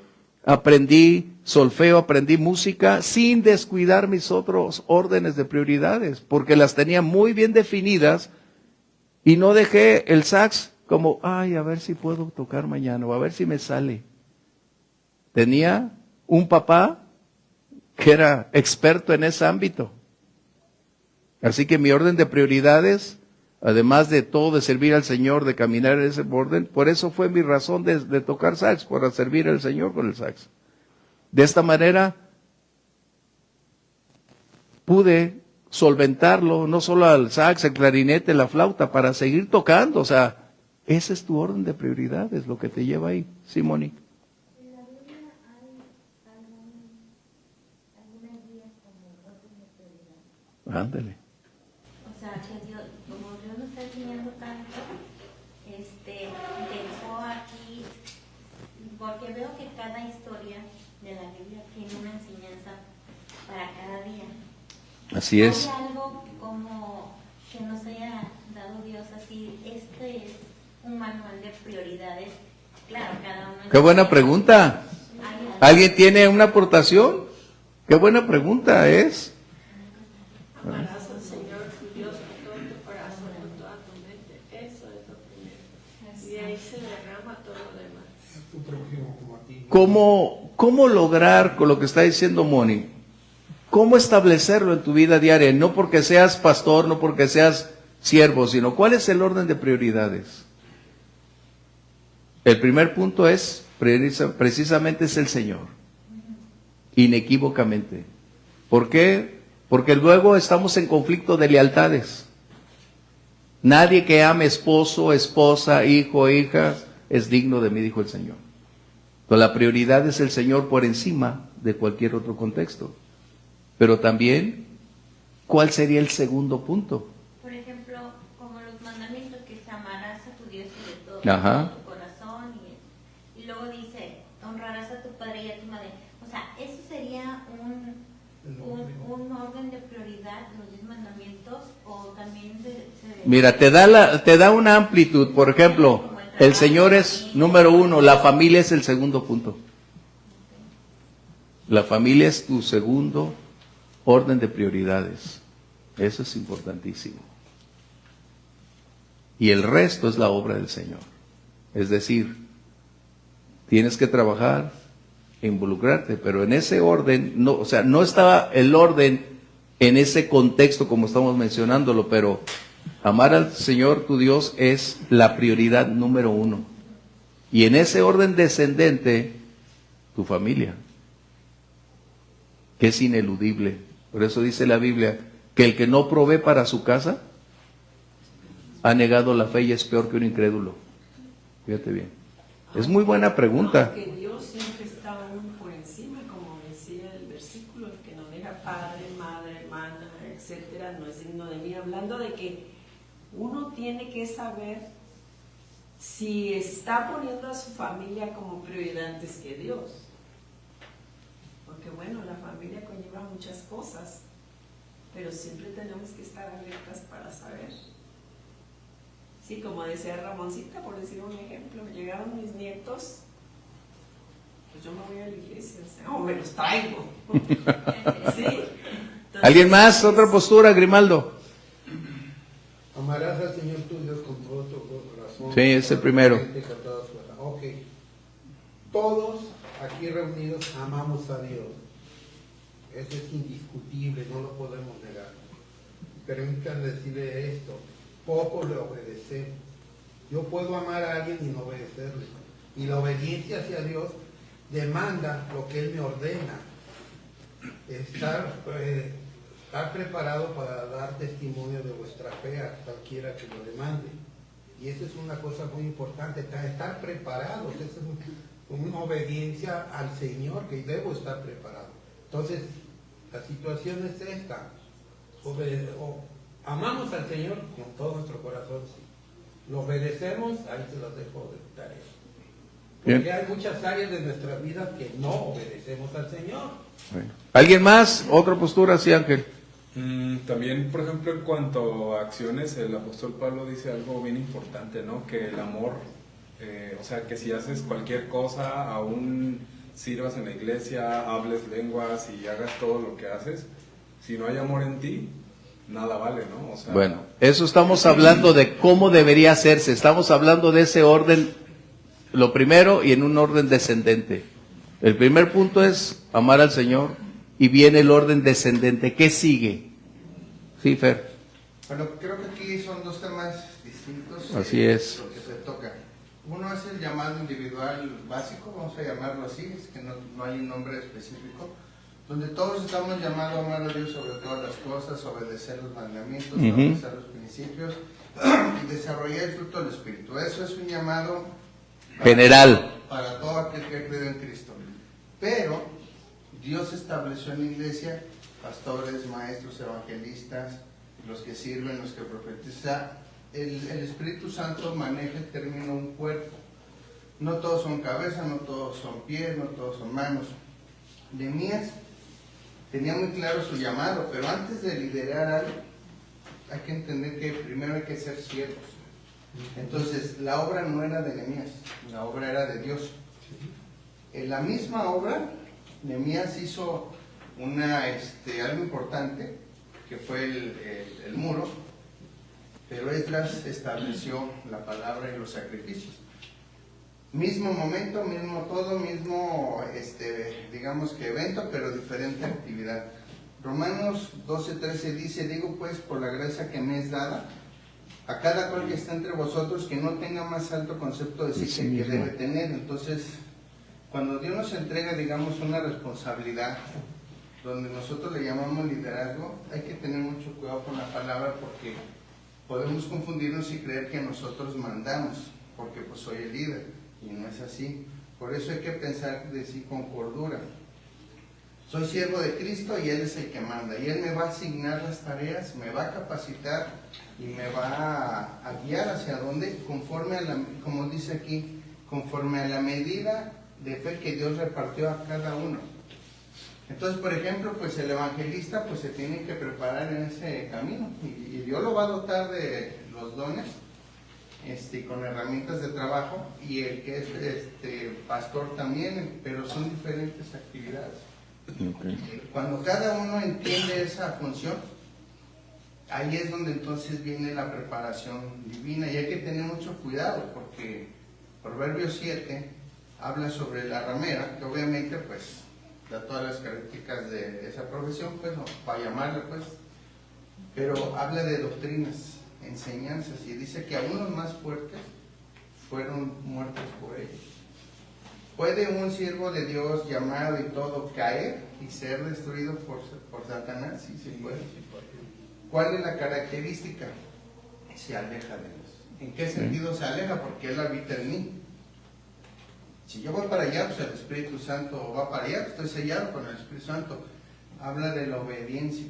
aprendí solfeo, aprendí música, sin descuidar mis otros órdenes de prioridades, porque las tenía muy bien definidas. Y no dejé el sax como, ay, a ver si puedo tocar mañana, o a ver si me sale. Tenía un papá que era experto en ese ámbito. Así que mi orden de prioridades, además de todo, de servir al Señor, de caminar en ese orden, por eso fue mi razón de tocar sax, para servir al Señor con el sax. De esta manera, pude solventarlo, no solo al sax, el clarinete, la flauta, para seguir tocando. O sea, ese es tu orden de prioridades, lo que te lleva ahí. Sí, Mónica. ¿En la Biblia hay algunas guías como orden de prioridades? Ándale. O sea, que Dios, como Dios nos está enseñando tanto, dejó aquí, porque veo que cada historia de la Biblia tiene una enseñanza para cada día. Así es. ¿Hay algo como que nos haya dado Dios así? Este es un manual de prioridades. Claro, cada uno. Qué buena pregunta. ¿Alguien tiene una aportación? Qué buena pregunta es. Amarás al Señor tu Dios con todo tu corazón, con toda tu mente. Eso es lo primero. Y de ahí se derrama todo lo demás. ¿Cómo lograr con lo que está diciendo Moni? ¿Cómo establecerlo en tu vida diaria? No porque seas pastor, no porque seas siervo, sino ¿cuál es el orden de prioridades? El primer punto es, precisamente es el Señor. Inequívocamente. ¿Por qué? Porque luego estamos en conflicto de lealtades. Nadie que ame esposo, esposa, hijo, hija, es digno de mí, dijo el Señor. Entonces, la prioridad es el Señor por encima de cualquier otro contexto. Pero también, ¿cuál sería el segundo punto? Por ejemplo, como los mandamientos, que es amarás a tu Dios sobre todo, Ajá. tu corazón, y luego dice, honrarás a tu padre y a tu madre. O sea, eso sería un orden de prioridad, los 10 mandamientos, o también Mira, te da una amplitud. Por ejemplo, el Señor es número 1, la familia es el segundo punto. La familia es tu segundo orden de prioridades. Eso es importantísimo. Y el resto es la obra del Señor. Es decir, tienes que trabajar e involucrarte, pero en ese orden, no, o sea, no estaba el orden en ese contexto como estamos mencionándolo, pero amar al Señor tu Dios es la prioridad número 1. Y en ese orden descendente, tu familia, que es ineludible. Por eso dice la Biblia que el que no provee para su casa ha negado la fe y es peor que un incrédulo. Fíjate bien. Es muy buena pregunta. Que Dios siempre está aún por encima, como decía el versículo, el que no deja padre, madre, hermana, etcétera, no es digno de mí. Hablando de que uno tiene que saber si está poniendo a su familia como prioridad antes que Dios. Porque bueno, la familia conlleva muchas cosas, pero siempre tenemos que estar alertas para saber. Sí, como decía Ramoncita, por decir un ejemplo, llegaron mis nietos, pues yo me voy a la iglesia, o sea, me los traigo. Sí. Entonces, ¿Alguien más? ¿Otra postura, Grimaldo? Amarás al Señor tu Dios con todo tu corazón. Sí, es el primero. Ok. Todos aquí reunidos amamos a Dios. Eso es indiscutible, no lo podemos negar. Permítanme decirle esto. Poco le obedecemos. Yo puedo amar a alguien y no obedecerle. Y la obediencia hacia Dios demanda lo que Él me ordena. Estar preparado para dar testimonio de vuestra fe a cualquiera que lo demande. Y eso es una cosa muy importante, estar preparados. Esa es una obediencia al Señor, que debo estar preparado. Entonces, la situación es esta. Amamos al Señor con todo nuestro corazón, sí. Lo obedecemos, ahí se los dejo de tarea. Porque Bien. hay muchas áreas de nuestra vida que no obedecemos al Señor. Bueno. ¿Alguien más? ¿Otra postura? Sí, Ángel. También, por ejemplo, en cuanto a acciones, el apóstol Pablo dice algo bien importante, ¿no? Que el amor, o sea, que si haces cualquier cosa, aún sirvas en la iglesia, hables lenguas y hagas todo lo que haces, si no hay amor en ti, nada vale, ¿no? O sea, Bueno, eso estamos hablando de cómo debería hacerse. Estamos hablando de ese orden, lo primero, y en un orden descendente. El primer punto es amar al Señor, y viene el orden descendente. ¿Qué sigue? Sí, Fer. Bueno, creo que aquí son dos temas distintos. Así es. Lo que se toca. Uno es el llamado individual básico, vamos a llamarlo así, es que no hay un nombre específico, donde todos estamos llamados a amar a Dios sobre todas las cosas, obedecer los mandamientos, obedecer los principios y desarrollar el fruto del Espíritu. Eso es un llamado general para todo aquel que ha creído en Cristo. Pero Dios estableció en la iglesia pastores, maestros, evangelistas, los que sirven, los que profetizan. El Espíritu Santo maneja el término un cuerpo. No todos son cabeza, no todos son pies, no todos son manos. Nehemías tenía muy claro su llamado, pero antes de liderar algo, hay que entender que primero hay que ser siervos. Entonces, la obra no era de Nehemías, la obra era de Dios. En la misma obra, Nehemías hizo algo importante, que fue el muro, pero Esdras estableció la palabra y los sacrificios. Mismo momento, mismo todo, mismo, digamos que evento, pero diferente actividad. Romanos 12:13 dice, digo pues por la gracia que me es dada, a cada cual que está entre vosotros, que no tenga más alto concepto de sí que debe tener. Entonces, cuando Dios nos entrega, digamos, una responsabilidad, donde nosotros le llamamos liderazgo, hay que tener mucho cuidado con la palabra porque podemos confundirnos y creer que nosotros mandamos, porque pues soy el líder, y no es así. Por eso hay que pensar de sí con cordura. Soy siervo de Cristo y Él es el que manda, y Él me va a asignar las tareas, me va a capacitar y me va a guiar hacia dónde, conforme a la, como dice aquí, conforme a la medida de fe que Dios repartió a cada uno. Entonces, por ejemplo, pues el evangelista pues se tiene que preparar en ese camino, y Dios lo va a dotar de los dones, con herramientas de trabajo, y el que es pastor también, pero son diferentes actividades. Okay. Cuando cada uno entiende esa función, ahí es donde entonces viene la preparación divina, y hay que tener mucho cuidado porque Proverbios 7 habla sobre la ramera, que obviamente pues da todas las características de esa profesión, pues no, para llamarla pues, pero habla de doctrinas, enseñanzas, y dice que aún los más fuertes fueron muertos por ellos. ¿Puede un siervo de Dios llamado y todo caer y ser destruido por Satanás? Sí, sí puede. ¿Cuál es la característica? Se aleja de Dios. ¿En qué sentido se aleja? Porque Él habita en mí. Si yo voy para allá, pues el Espíritu Santo va para allá, estoy sellado con el Espíritu Santo. Habla de la obediencia.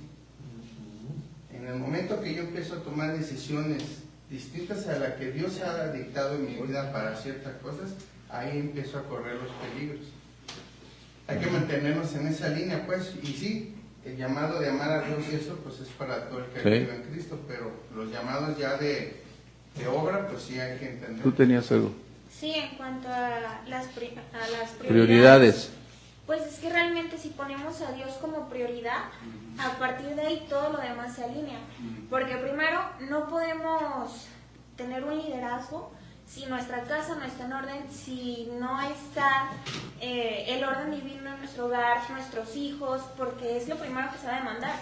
En el momento que yo empiezo a tomar decisiones distintas a las que Dios ha dictado en mi vida para ciertas cosas, ahí empiezo a correr los peligros. Hay que mantenernos en esa línea, pues, y sí, el llamado de amar a Dios y eso, pues es para todo el que vive en Cristo, pero los llamados ya de obra, pues sí hay que entender. ¿Tú tenías algo? Sí, en cuanto a las prioridades. Pues es que realmente si ponemos a Dios como prioridad, a partir de ahí todo lo demás se alinea. Porque primero, no podemos tener un liderazgo si nuestra casa no está en orden, si no está el orden divino en nuestro hogar, nuestros hijos, porque es lo primero que se va a demandar,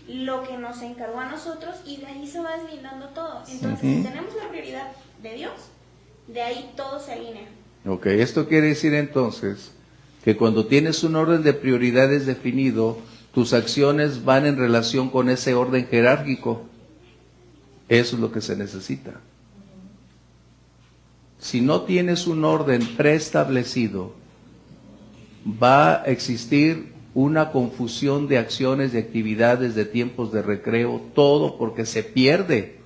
lo que nos encargó a nosotros, y de ahí se va deslindando todo. Entonces, si tenemos la prioridad de Dios, de ahí todo se alinea. Ok, esto quiere decir entonces que cuando tienes un orden de prioridades definido, tus acciones van en relación con ese orden jerárquico. Eso es lo que se necesita. Si no tienes un orden preestablecido, va a existir una confusión de acciones, de actividades, de tiempos de recreo, todo porque se pierde.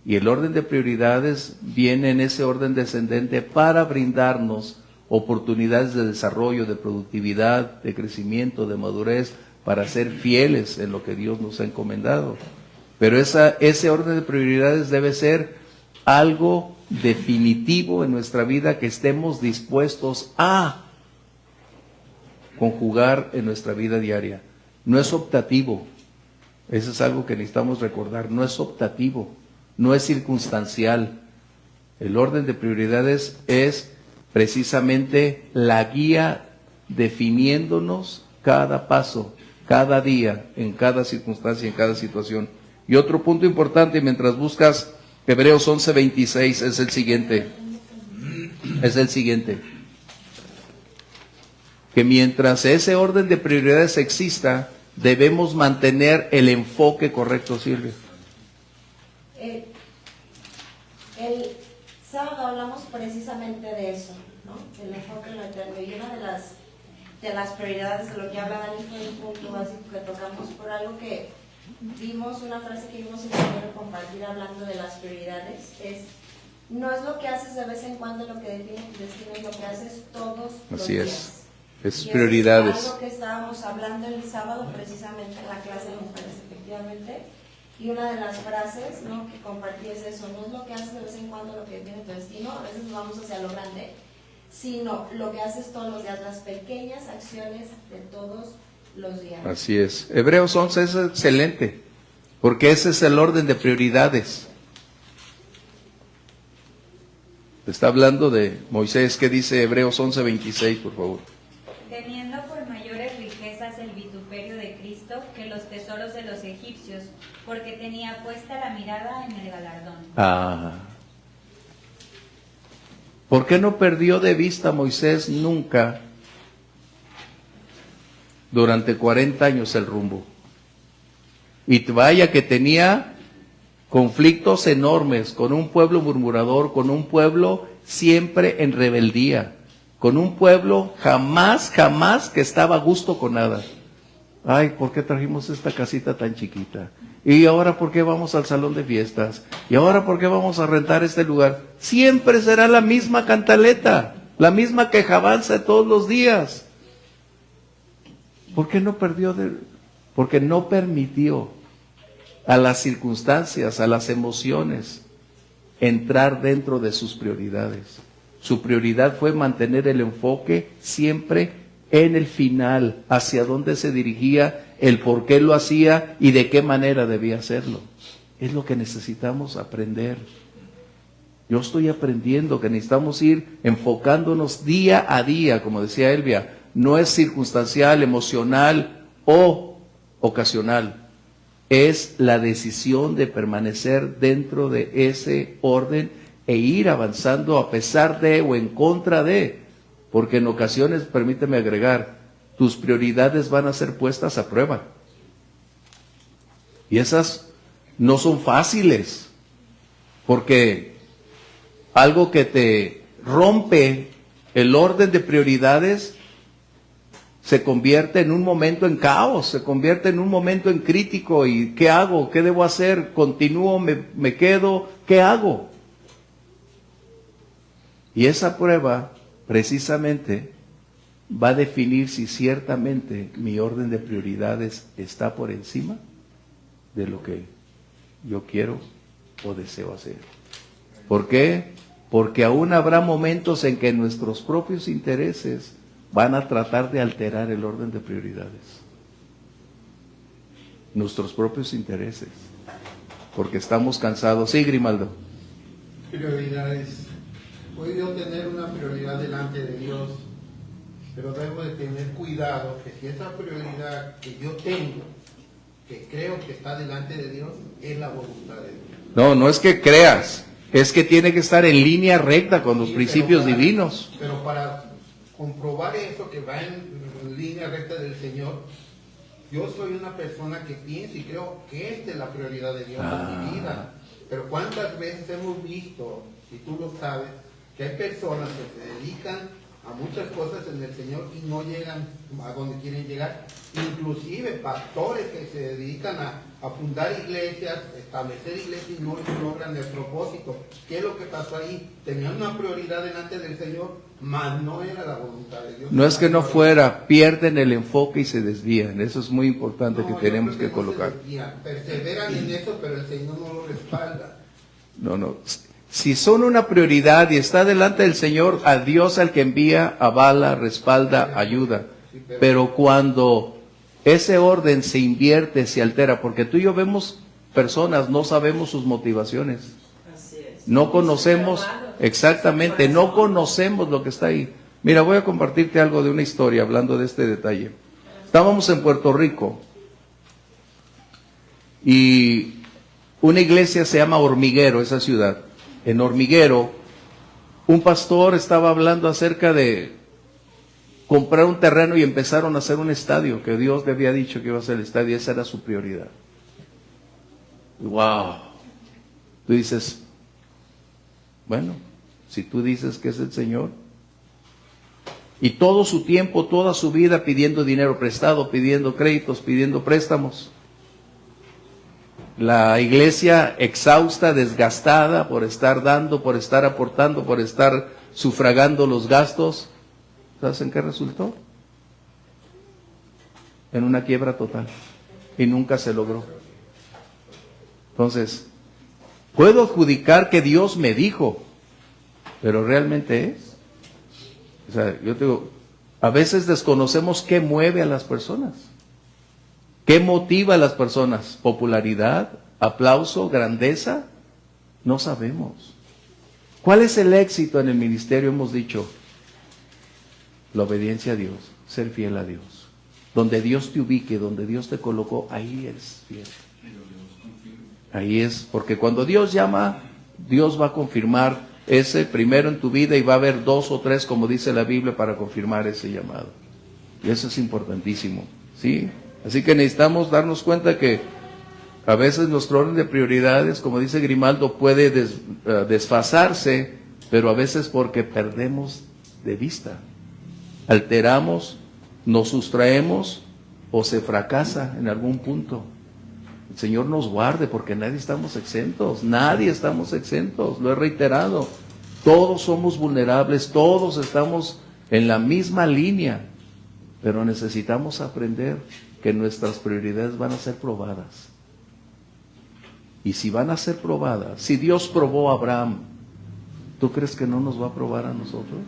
Y el orden de prioridades viene en ese orden descendente para brindarnos oportunidades de desarrollo, de productividad, de crecimiento, de madurez, para ser fieles en lo que Dios nos ha encomendado. Pero ese orden de prioridades debe ser algo definitivo en nuestra vida que estemos dispuestos a conjugar en nuestra vida diaria. No es optativo. Eso es algo que necesitamos recordar. No es optativo, no es circunstancial. El orden de prioridades es precisamente la guía definiéndonos cada paso, cada día, en cada circunstancia, en cada situación. Y otro punto importante, mientras buscas Hebreos 11:26, es el siguiente. Es el siguiente. Que mientras ese orden de prioridades exista, debemos mantener el enfoque correcto, Silvia. El sábado hablamos precisamente de eso, ¿no? El enfoque en lo eterno. Y una de las prioridades de lo que habla Dani fue un punto básico que tocamos por algo que vimos, una frase que vimos en el libro compartir hablando de las prioridades, no es lo que haces de vez en cuando lo que define tu destino, es lo que haces todos los días. Es prioridades. Es algo que estábamos hablando el sábado precisamente en la clase de mujeres, efectivamente. Y una de las frases, ¿no?, que compartí es eso: no es lo que haces de vez en cuando lo que define tu destino, a veces nos vamos hacia lo grande, sino lo que haces todos los días, las pequeñas acciones de todos los días. Así es. Hebreos 11 es excelente, porque ese es el orden de prioridades. Está hablando de Moisés. ¿Qué dice Hebreos 11:26, por favor? Teniendo por mayores riquezas el vituperio de Cristo que los tesoros de los egipcios, porque tenía puesta la mirada en el galardón. ¿Por qué no perdió de vista Moisés nunca durante 40 años el rumbo. Y vaya que tenía conflictos enormes con un pueblo murmurador, con un pueblo siempre en rebeldía, con un pueblo jamás que estaba a gusto con nada. Ay, ¿por qué trajimos esta casita tan chiquita? ¿Y ahora por qué vamos al salón de fiestas? ¿Y ahora por qué vamos a rentar este lugar? Siempre será la misma cantaleta, la misma quejabanza de todos los días. ¿Por qué no perdió? Porque no permitió a las circunstancias, a las emociones, entrar dentro de sus prioridades. Su prioridad fue mantener el enfoque siempre en el final, hacia dónde se dirigía, el por qué lo hacía y de qué manera debía hacerlo. Es lo que necesitamos aprender. Yo estoy aprendiendo que necesitamos ir enfocándonos día a día, como decía Elvia, no es circunstancial, emocional o ocasional. Es la decisión de permanecer dentro de ese orden e ir avanzando a pesar de o en contra de, porque en ocasiones, permíteme agregar, tus prioridades van a ser puestas a prueba. Y esas no son fáciles, porque algo que te rompe el orden de prioridades se convierte en un momento en caos, se convierte en un momento en crítico. ¿Y qué hago? ¿Qué debo hacer? ¿Continúo? ¿Me quedo? ¿Qué hago? Y esa prueba precisamente va a definir si ciertamente mi orden de prioridades está por encima de lo que yo quiero o deseo hacer. ¿Por qué? Porque aún habrá momentos en que nuestros propios intereses van a tratar de alterar el orden de prioridades. Nuestros propios intereses. Porque estamos cansados. Sí, Grimaldo. Prioridades. Puedo yo tener una prioridad delante de Dios, pero debo de tener cuidado que si esa prioridad que yo tengo, que creo que está delante de Dios, es la voluntad de Dios. No es que creas, es que tiene que estar en línea recta con los principios divinos. Pero para comprobar eso, que va en línea recta del Señor, yo soy una persona que pienso y creo que esta es la prioridad de Dios en mi vida. Pero cuántas veces hemos visto, y tú lo sabes, que hay personas que se dedican a muchas cosas en el Señor y no llegan a donde quieren llegar. Inclusive pastores que se dedican a fundar iglesias, establecer iglesias y no logran el propósito. ¿Qué es lo que pasó ahí? Tenían una prioridad delante del Señor, mas no era la voluntad de Dios. No es que no fuera, pierden el enfoque y se desvían. Eso es muy importante que tenemos que colocar. Perseveran en eso, pero el Señor no lo respalda. No. Si son una prioridad y está delante del Señor, a Dios al que envía, avala, respalda, ayuda. Pero cuando ese orden se invierte, se altera, porque tú y yo vemos personas, no sabemos sus motivaciones. No conocemos, exactamente, no conocemos lo que está ahí. Mira, voy a compartirte algo de una historia hablando de este detalle. Estábamos en Puerto Rico y una iglesia se llama Hormiguero, esa ciudad. En Hormiguero, un pastor estaba hablando acerca de comprar un terreno y empezaron a hacer un estadio, que Dios le había dicho que iba a ser el estadio, y esa era su prioridad. ¡Wow! Tú dices, bueno, si tú dices que es el Señor, y todo su tiempo, toda su vida pidiendo dinero prestado, pidiendo créditos, pidiendo préstamos. La iglesia exhausta, desgastada por estar dando, por estar aportando, por estar sufragando los gastos. ¿Sabes en qué resultó? En una quiebra total. Y nunca se logró. Entonces, puedo adjudicar que Dios me dijo, pero realmente es. O sea, yo te digo, a veces desconocemos qué mueve a las personas. ¿Qué motiva a las personas? ¿Popularidad? ¿Aplauso? ¿Grandeza? No sabemos. ¿Cuál es el éxito en el ministerio? Hemos dicho, la obediencia a Dios, ser fiel a Dios. Donde Dios te ubique, donde Dios te colocó, ahí es fiel. Ahí es, porque cuando Dios llama, Dios va a confirmar ese primero en tu vida y va a haber 2 o 3, como dice la Biblia, para confirmar ese llamado. Y eso es importantísimo. ¿sí? Así que necesitamos darnos cuenta que a veces nuestro orden de prioridades, como dice Grimaldo, puede desfasarse, pero a veces porque perdemos de vista, alteramos, nos sustraemos o se fracasa en algún punto. El Señor nos guarde, porque nadie estamos exentos, lo he reiterado. Todos somos vulnerables, todos estamos en la misma línea, pero necesitamos aprender que nuestras prioridades van a ser probadas. Y si van a ser probadas, si Dios probó a Abraham, ¿tú crees que no nos va a probar a nosotros?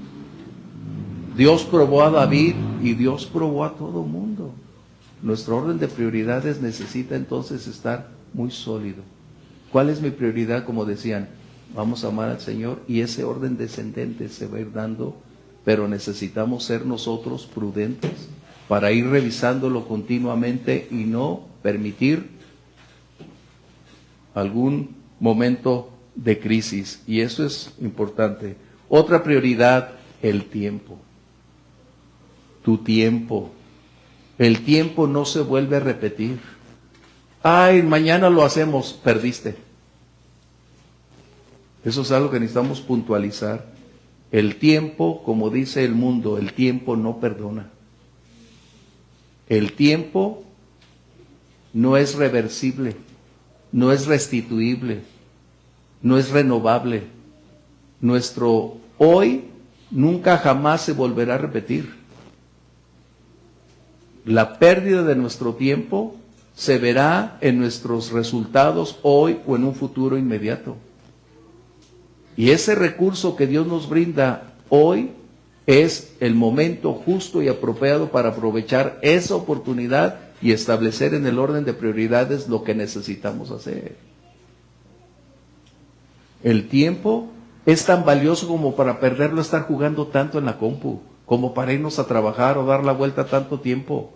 Dios probó a David y Dios probó a todo mundo. Nuestro orden de prioridades necesita entonces estar muy sólido. ¿Cuál es mi prioridad? Como decían, vamos a amar al Señor, y ese orden descendente se va a ir dando, pero necesitamos ser nosotros prudentes para ir revisándolo continuamente y no permitir algún momento de crisis. Y eso es importante. Otra prioridad, el tiempo. Tu tiempo. El tiempo no se vuelve a repetir. Ay, mañana lo hacemos, perdiste. Eso es algo que necesitamos puntualizar. El tiempo, como dice el mundo, el tiempo no perdona. El tiempo no es reversible, no es restituible, no es renovable. Nuestro hoy nunca jamás se volverá a repetir. La pérdida de nuestro tiempo se verá en nuestros resultados hoy o en un futuro inmediato. Y ese recurso que Dios nos brinda hoy es el momento justo y apropiado para aprovechar esa oportunidad y establecer en el orden de prioridades lo que necesitamos hacer. El tiempo es tan valioso como para perderlo estar jugando tanto en la compu, como para irnos a trabajar o dar la vuelta tanto tiempo.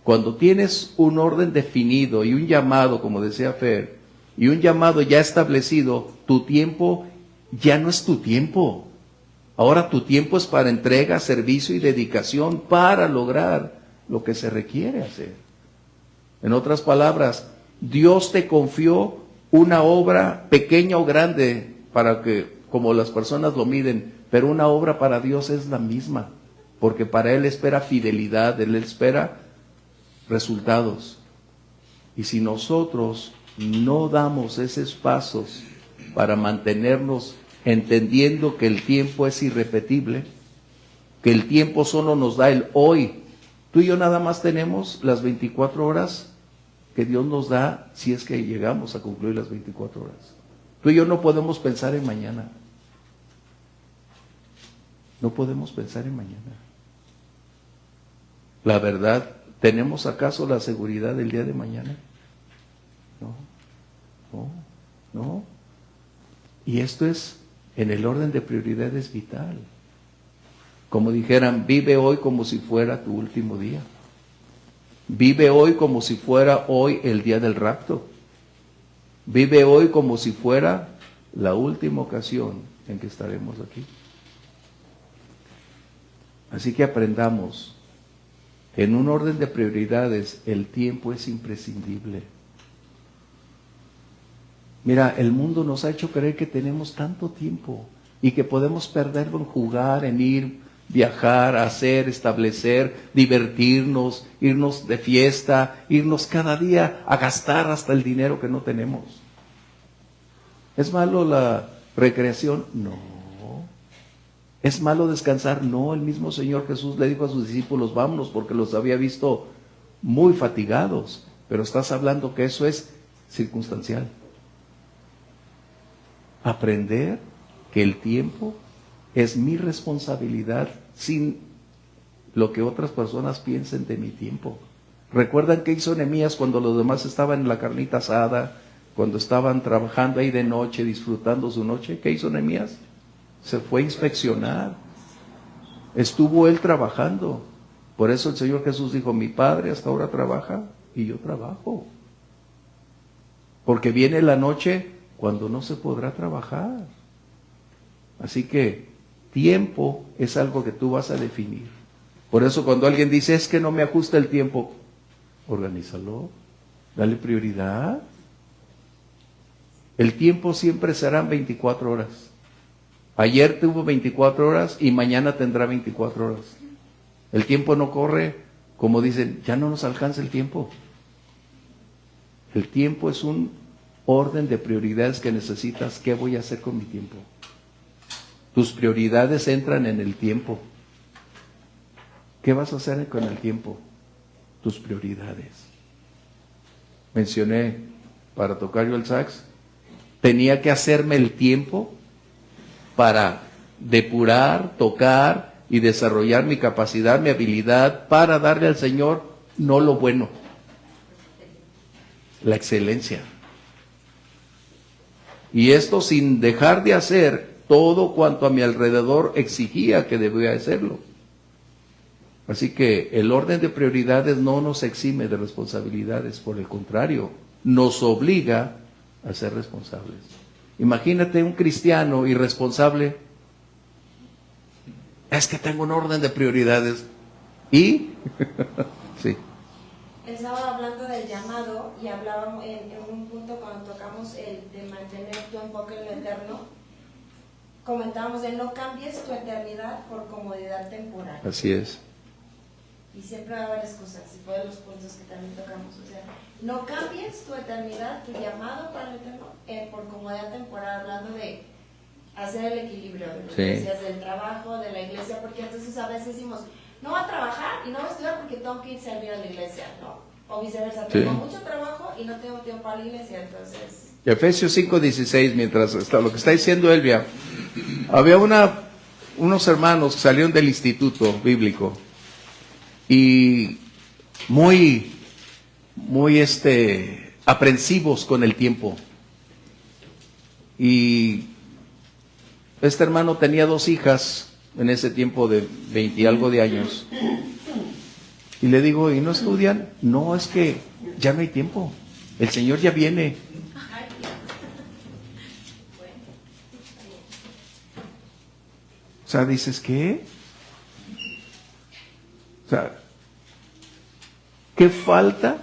Cuando tienes un orden definido y un llamado, como decía Fer, y un llamado ya establecido, tu tiempo ya no es tu tiempo. Ahora tu tiempo es para entrega, servicio y dedicación para lograr lo que se requiere hacer. En otras palabras, Dios te confió una obra pequeña o grande, para que, como las personas lo miden, pero una obra para Dios es la misma, porque para Él espera fidelidad, Él espera resultados. Y si nosotros no damos esos pasos para mantenernos entendiendo que el tiempo es irrepetible, que el tiempo solo nos da el hoy, tú y yo nada más tenemos las 24 horas que Dios nos da, si es que llegamos a concluir las 24 horas. Tú y yo no podemos pensar en mañana. No podemos pensar en mañana. La verdad, ¿tenemos acaso la seguridad del día de mañana? No. Y esto es en el orden de prioridades vital. Como dijeran, vive hoy como si fuera tu último día. Vive hoy como si fuera hoy el día del rapto. Vive hoy como si fuera la última ocasión en que estaremos aquí. Así que aprendamos, en un orden de prioridades, el tiempo es imprescindible. Mira, el mundo nos ha hecho creer que tenemos tanto tiempo y que podemos perderlo en jugar, en ir, viajar, hacer, establecer, divertirnos, irnos de fiesta, irnos cada día a gastar hasta el dinero que no tenemos. ¿Es malo la recreación? No. ¿Es malo descansar? No. El mismo Señor Jesús le dijo a sus discípulos, vámonos, porque los había visto muy fatigados. Pero estás hablando que eso es circunstancial. Aprender que el tiempo es mi responsabilidad sin lo que otras personas piensen de mi tiempo. ¿Recuerdan qué hizo Nehemías cuando los demás estaban en la carnita asada, cuando estaban trabajando ahí de noche, disfrutando su noche? ¿Qué hizo Nehemías? Se fue a inspeccionar. Estuvo él trabajando. Por eso el Señor Jesús dijo, mi Padre hasta ahora trabaja y yo trabajo. Porque viene la noche cuando no se podrá trabajar. Así que tiempo es algo que tú vas a definir. Por eso cuando alguien dice, es que no me ajusta el tiempo, organízalo, dale prioridad. El tiempo siempre serán 24 horas. Ayer tuvo 24 horas y mañana tendrá 24 horas. El tiempo no corre, como dicen, ya no nos alcanza el tiempo. El tiempo es un orden de prioridades que necesitas. ¿Qué voy a hacer con mi tiempo? Tus prioridades entran en el tiempo. ¿Qué vas a hacer con el tiempo? Tus prioridades. Mencioné, para tocar yo el sax, tenía que hacerme el tiempo para depurar, tocar y desarrollar mi capacidad, mi habilidad, para darle al Señor no lo bueno, la excelencia. Y esto sin dejar de hacer todo cuanto a mi alrededor exigía que debía hacerlo. Así que el orden de prioridades no nos exime de responsabilidades, por el contrario, nos obliga a ser responsables. Imagínate un cristiano irresponsable. Es que tengo un orden de prioridades. ¿Y? Sí. Estaba hablando del llamado y hablábamos en un punto cuando tocamos el de mantener tu enfoque en lo eterno. Comentábamos de no cambies tu eternidad por comodidad temporal. Así es. Y siempre va a haber excusas, y fue de los puntos que también tocamos. O sea, no cambies tu eternidad, tu llamado para el eterno, por comodidad temporal, hablando de hacer el equilibrio de lo que decías, del trabajo, de la iglesia, porque entonces a veces decimos, no voy a trabajar y no voy a estudiar porque tengo que ir a servir a la iglesia, ¿no? O viceversa, tengo mucho trabajo y no tengo tiempo para la iglesia, entonces... Efesios 5:16, mientras está, lo que está diciendo Elvia, había unos hermanos que salieron del instituto bíblico y muy aprensivos con el tiempo. Y este hermano tenía 2 hijas en ese tiempo de 20 y algo de años. Y le digo, ¿y no estudian? No, es que ya no hay tiempo. El Señor ya viene. O sea, dices, ¿qué? O sea, ¿qué falta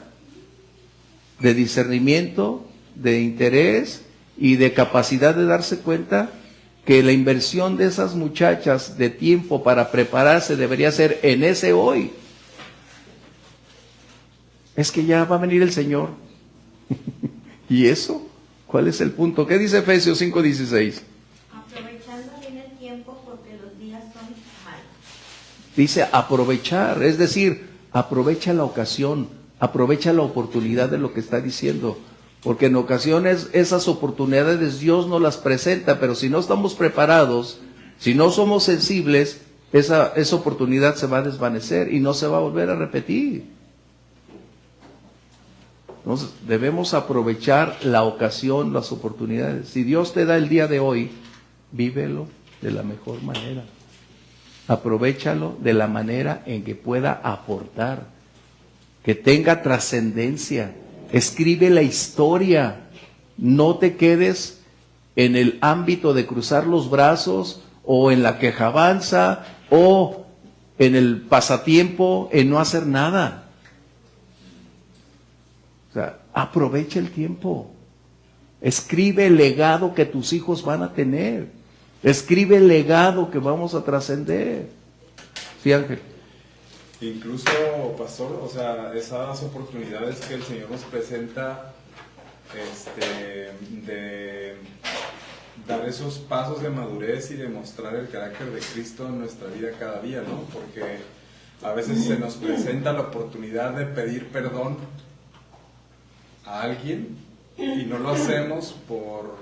de discernimiento, de interés y de capacidad de darse cuenta que la inversión de esas muchachas de tiempo para prepararse debería ser en ese hoy? Es que ya va a venir el Señor. ¿Y eso? ¿Cuál es el punto? ¿Qué dice Efesios 5:16? Aprovechando bien el tiempo porque los días son malos. Dice aprovechar, es decir, aprovecha la ocasión, aprovecha la oportunidad de lo que está diciendo. Porque en ocasiones esas oportunidades Dios nos las presenta, pero si no estamos preparados, si no somos sensibles, esa oportunidad se va a desvanecer y no se va a volver a repetir. Entonces, debemos aprovechar la ocasión, las oportunidades. Si Dios te da el día de hoy, vívelo de la mejor manera. Aprovéchalo de la manera en que pueda aportar, que tenga trascendencia. Escribe la historia. No te quedes en el ámbito de cruzar los brazos o en la quejabanza o en el pasatiempo, en no hacer nada. O sea, aprovecha el tiempo. Escribe el legado que tus hijos van a tener. Escribe el legado que vamos a trascender. Sí, Ángel. Incluso, pastor, o sea, esas oportunidades que el Señor nos presenta, de dar esos pasos de madurez y de mostrar el carácter de Cristo en nuestra vida cada día, ¿no? Porque a veces se nos presenta la oportunidad de pedir perdón a alguien y no lo hacemos por,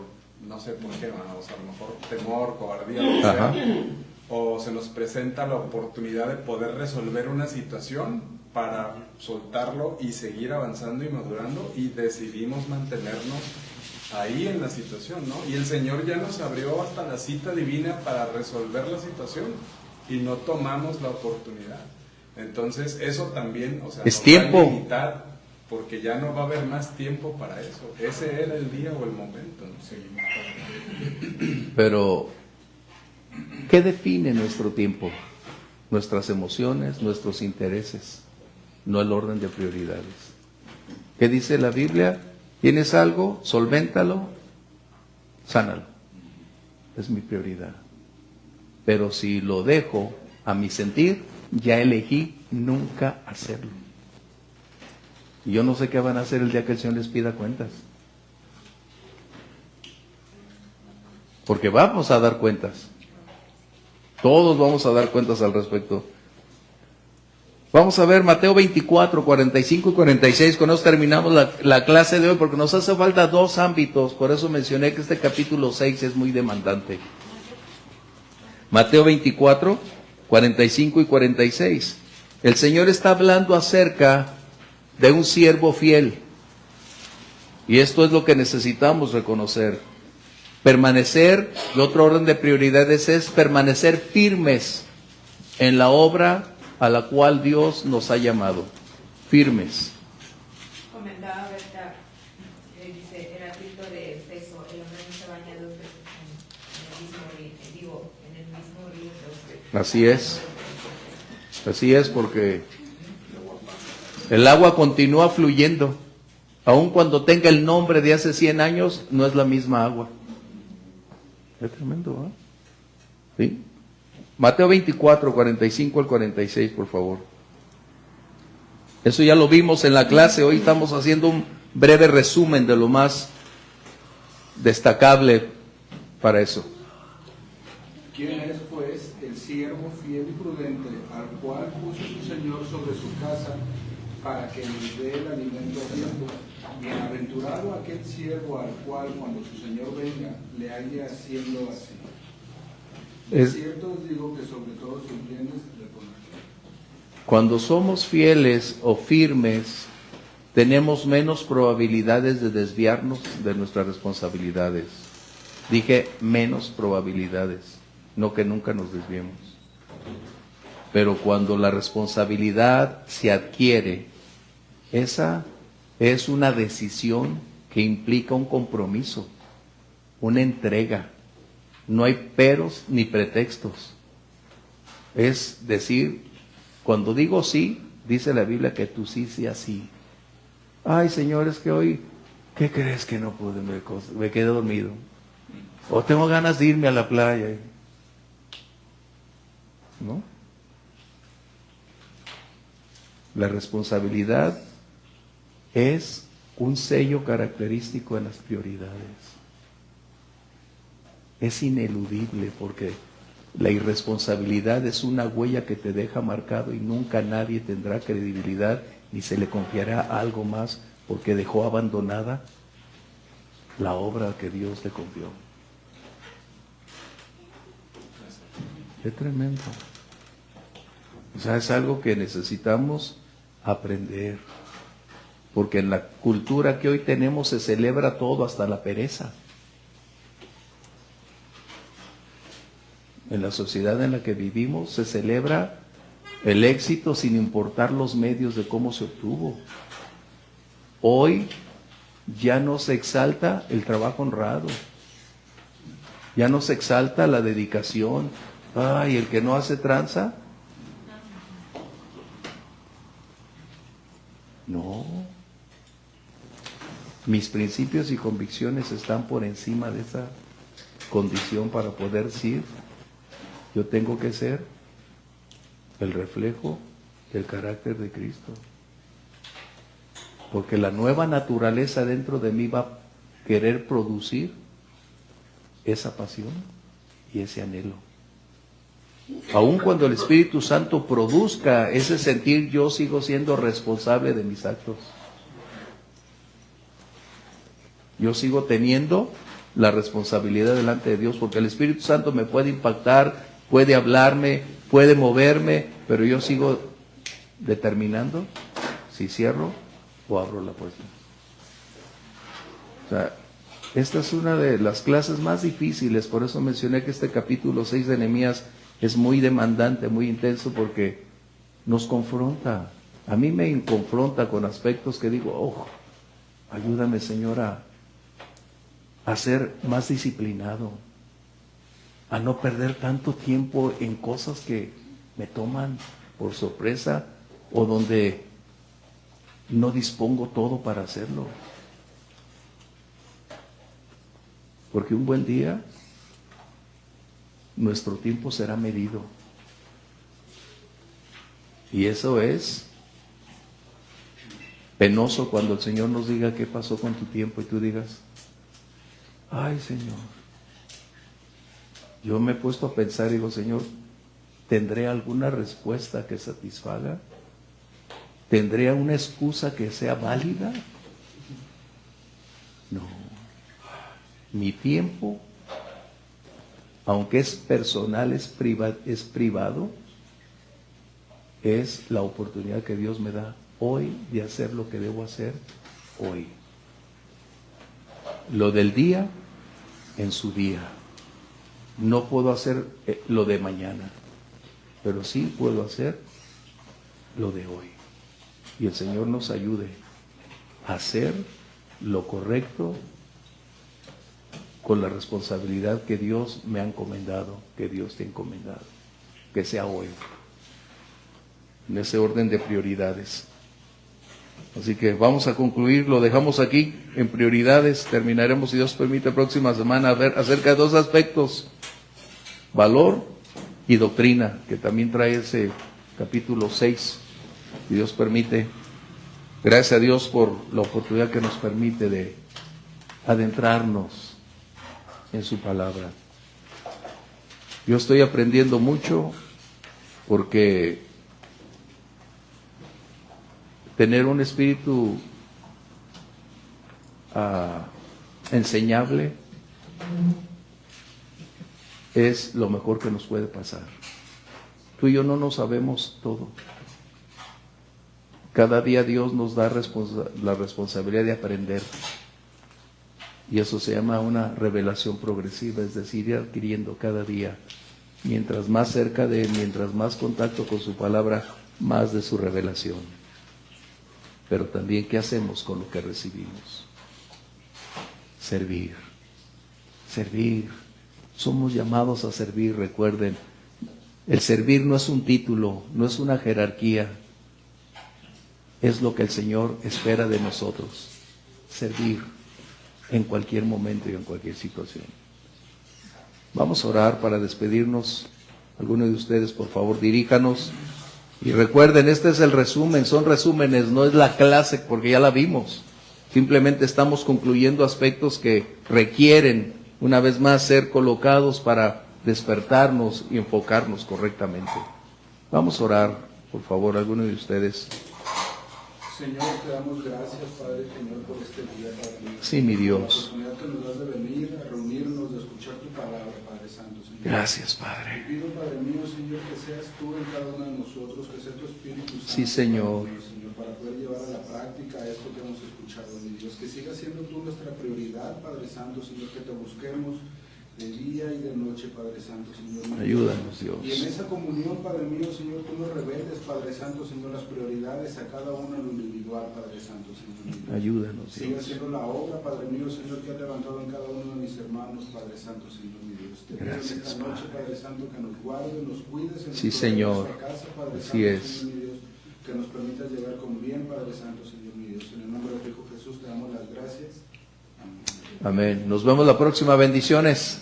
no sé por qué, o sea, a lo mejor temor, cobardía, lo que sea. O se nos presenta la oportunidad de poder resolver una situación para soltarlo y seguir avanzando y madurando, y decidimos mantenernos ahí en la situación, ¿no? Y el Señor ya nos abrió hasta la cita divina para resolver la situación y no tomamos la oportunidad. Entonces eso también, o sea, es nos tiempo. va a limitar, porque ya no va a haber más tiempo para eso. Ese era el día o el momento, ¿no? Seguimos. Pero ¿qué define nuestro tiempo? nuestras emociones, nuestros intereses, no el orden de prioridades. ¿Qué dice la Biblia? ¿Tienes algo? Solvéntalo, sánalo. Es mi prioridad. Pero si lo dejo a mi sentir, ya elegí nunca hacerlo. Y yo no sé qué van a hacer el día que el Señor les pida cuentas. Porque vamos a dar cuentas. Todos vamos a dar cuentas al respecto. Vamos a ver Mateo 24, 45 y 46. Con eso terminamos la clase de hoy, porque nos hace falta dos ámbitos. Por eso mencioné que este capítulo 6 es muy demandante. Mateo 24, 45 y 46. El Señor está hablando acerca de un siervo fiel. Y esto es lo que necesitamos reconocer. Permanecer, y otro orden de prioridades es permanecer firmes en la obra a la cual Dios nos ha llamado. Firmes. Comentaba Berta, dice Heráclito de Efeso, el hombre no se baña dos veces en el mismo río dos veces. Así es. Así es, porque el agua continúa fluyendo. Aun cuando tenga el nombre de hace 100 años, no es la misma agua. Es tremendo, ¿eh? ¿Sí? Mateo 24, 45 al 46, por favor. Eso ya lo vimos en la clase. Hoy estamos haciendo un breve resumen de lo más destacable para eso. ¿Quién es, pues, el siervo fiel y prudente al cual puso su Señor sobre su casa para que les dé el alimento a tiempo? Bienaventurado aquel siervo al cual, cuando su Señor venga, le halle haciendo así. Es cierto os digo que sobre todos sus bienes le pondrá. Cuando somos fieles o firmes, tenemos menos probabilidades de desviarnos de nuestras responsabilidades. Dije menos probabilidades, no que nunca nos desviemos. Pero cuando la responsabilidad se adquiere, esa es una decisión que implica un compromiso, una entrega. No hay peros ni pretextos. Es decir, cuando digo sí, dice la Biblia que tú sí sea sí. Ay, Señor, es que hoy, ¿qué crees que no pude? Me quedé dormido. O tengo ganas de irme a la playa. ¿No? La responsabilidad es un sello característico en las prioridades. Es ineludible porque la irresponsabilidad es una huella que te deja marcado y nunca nadie tendrá credibilidad ni se le confiará algo más porque dejó abandonada la obra que Dios le confió. Qué tremendo. O sea, es algo que necesitamos aprender. Porque en la cultura que hoy tenemos se celebra todo, hasta la pereza. En la sociedad en la que vivimos se celebra el éxito sin importar los medios de cómo se obtuvo. Hoy ya no se exalta el trabajo honrado. Ya no se exalta la dedicación. Ay, el que no hace tranza. No. Mis principios y convicciones están por encima de esa condición para poder decir, yo tengo que ser el reflejo del carácter de Cristo. Porque la nueva naturaleza dentro de mí va a querer producir esa pasión y ese anhelo. Aun cuando el Espíritu Santo produzca ese sentir, yo sigo siendo responsable de mis actos. Yo sigo teniendo la responsabilidad delante de Dios, porque el Espíritu Santo me puede impactar, puede hablarme, puede moverme, pero yo sigo determinando si cierro o abro la puerta. O sea, esta es una de las clases más difíciles, por eso mencioné que este capítulo 6 de Nehemías es muy demandante, muy intenso, porque nos confronta. A mí me confronta con aspectos que digo, oh, ayúdame, Señor, a ser más disciplinado, a no perder tanto tiempo en cosas que me toman por sorpresa o donde no dispongo todo para hacerlo. Porque un buen día nuestro tiempo será medido. Y eso es penoso cuando el Señor nos diga qué pasó con tu tiempo y tú digas, ay Señor, yo me he puesto a pensar y digo, Señor, ¿tendré alguna respuesta que satisfaga? ¿Tendré una excusa que sea válida? No. Mi tiempo, aunque es personal, es privado, es la oportunidad que Dios me da hoy de hacer lo que debo hacer hoy. Lo del día, en su día. No puedo hacer lo de mañana, pero sí puedo hacer lo de hoy. Y el Señor nos ayude a hacer lo correcto con la responsabilidad que Dios me ha encomendado, que Dios te ha encomendado, que sea hoy, en ese orden de prioridades. Así que vamos a concluir, lo dejamos aquí en prioridades. Terminaremos, si Dios permite, próxima semana a ver acerca de dos aspectos: valor y doctrina, que también trae ese capítulo 6, si Dios permite. Gracias a Dios por la oportunidad que nos permite de adentrarnos en su palabra. Yo estoy aprendiendo mucho porque tener un espíritu enseñable es lo mejor que nos puede pasar. Tú y yo no nos sabemos todo. Cada día Dios nos da la responsabilidad de aprender. Y eso se llama una revelación progresiva, es decir, ir adquiriendo cada día, mientras más cerca de Él, mientras más contacto con su palabra, más de su revelación. Pero también, ¿qué hacemos con lo que recibimos? Servir. Servir. Somos llamados a servir, recuerden. El servir no es un título, no es una jerarquía. Es lo que el Señor espera de nosotros. Servir en cualquier momento y en cualquier situación. Vamos a orar para despedirnos. Algunos de ustedes, por favor, diríjanos. Y recuerden, este es el resumen, son resúmenes, no es la clase porque ya la vimos. Simplemente estamos concluyendo aspectos que requieren, una vez más, ser colocados para despertarnos y enfocarnos correctamente. Vamos a orar, por favor, algunos de ustedes. Señor, te damos gracias, Padre, Señor, por este día, Padre. Sí, mi Dios. Por la oportunidad que nos das de venir a reunirnos, de escuchar tu palabra, Padre Santo, Señor. Gracias, Padre. Te pido, Padre mío, Señor, que seas tú en cada uno de nosotros, que sea tu Espíritu Santo. Sí, Señor. Padre mío, Señor, para poder llevar a la práctica esto que hemos escuchado, mi Dios. Que siga siendo tú nuestra prioridad, Padre Santo, Señor, que te busquemos de día y de noche, Padre Santo, Señor. Ayúdanos, Dios. Y en esa comunión, Padre mío, Señor, tú nos reveles, Padre Santo, Señor, las prioridades a cada uno en lo individual, Padre Santo, Señor. Ayúdanos, Dios. Siga haciendo la obra, Padre mío, Señor, que has levantado en cada uno de mis hermanos, Padre Santo, Señor, mi Dios. Te pido en esta noche, Padre Santo, que nos guarde, nos cuides en Sí, Señor. nuestra casa, Padre Así Santo, es. Señor, mi Dios, que nos permitas llegar con bien, Padre Santo, Señor, mi Dios. En el nombre de tu Hijo Jesús te damos las gracias. Amén. Amén. Nos vemos la próxima. Bendiciones.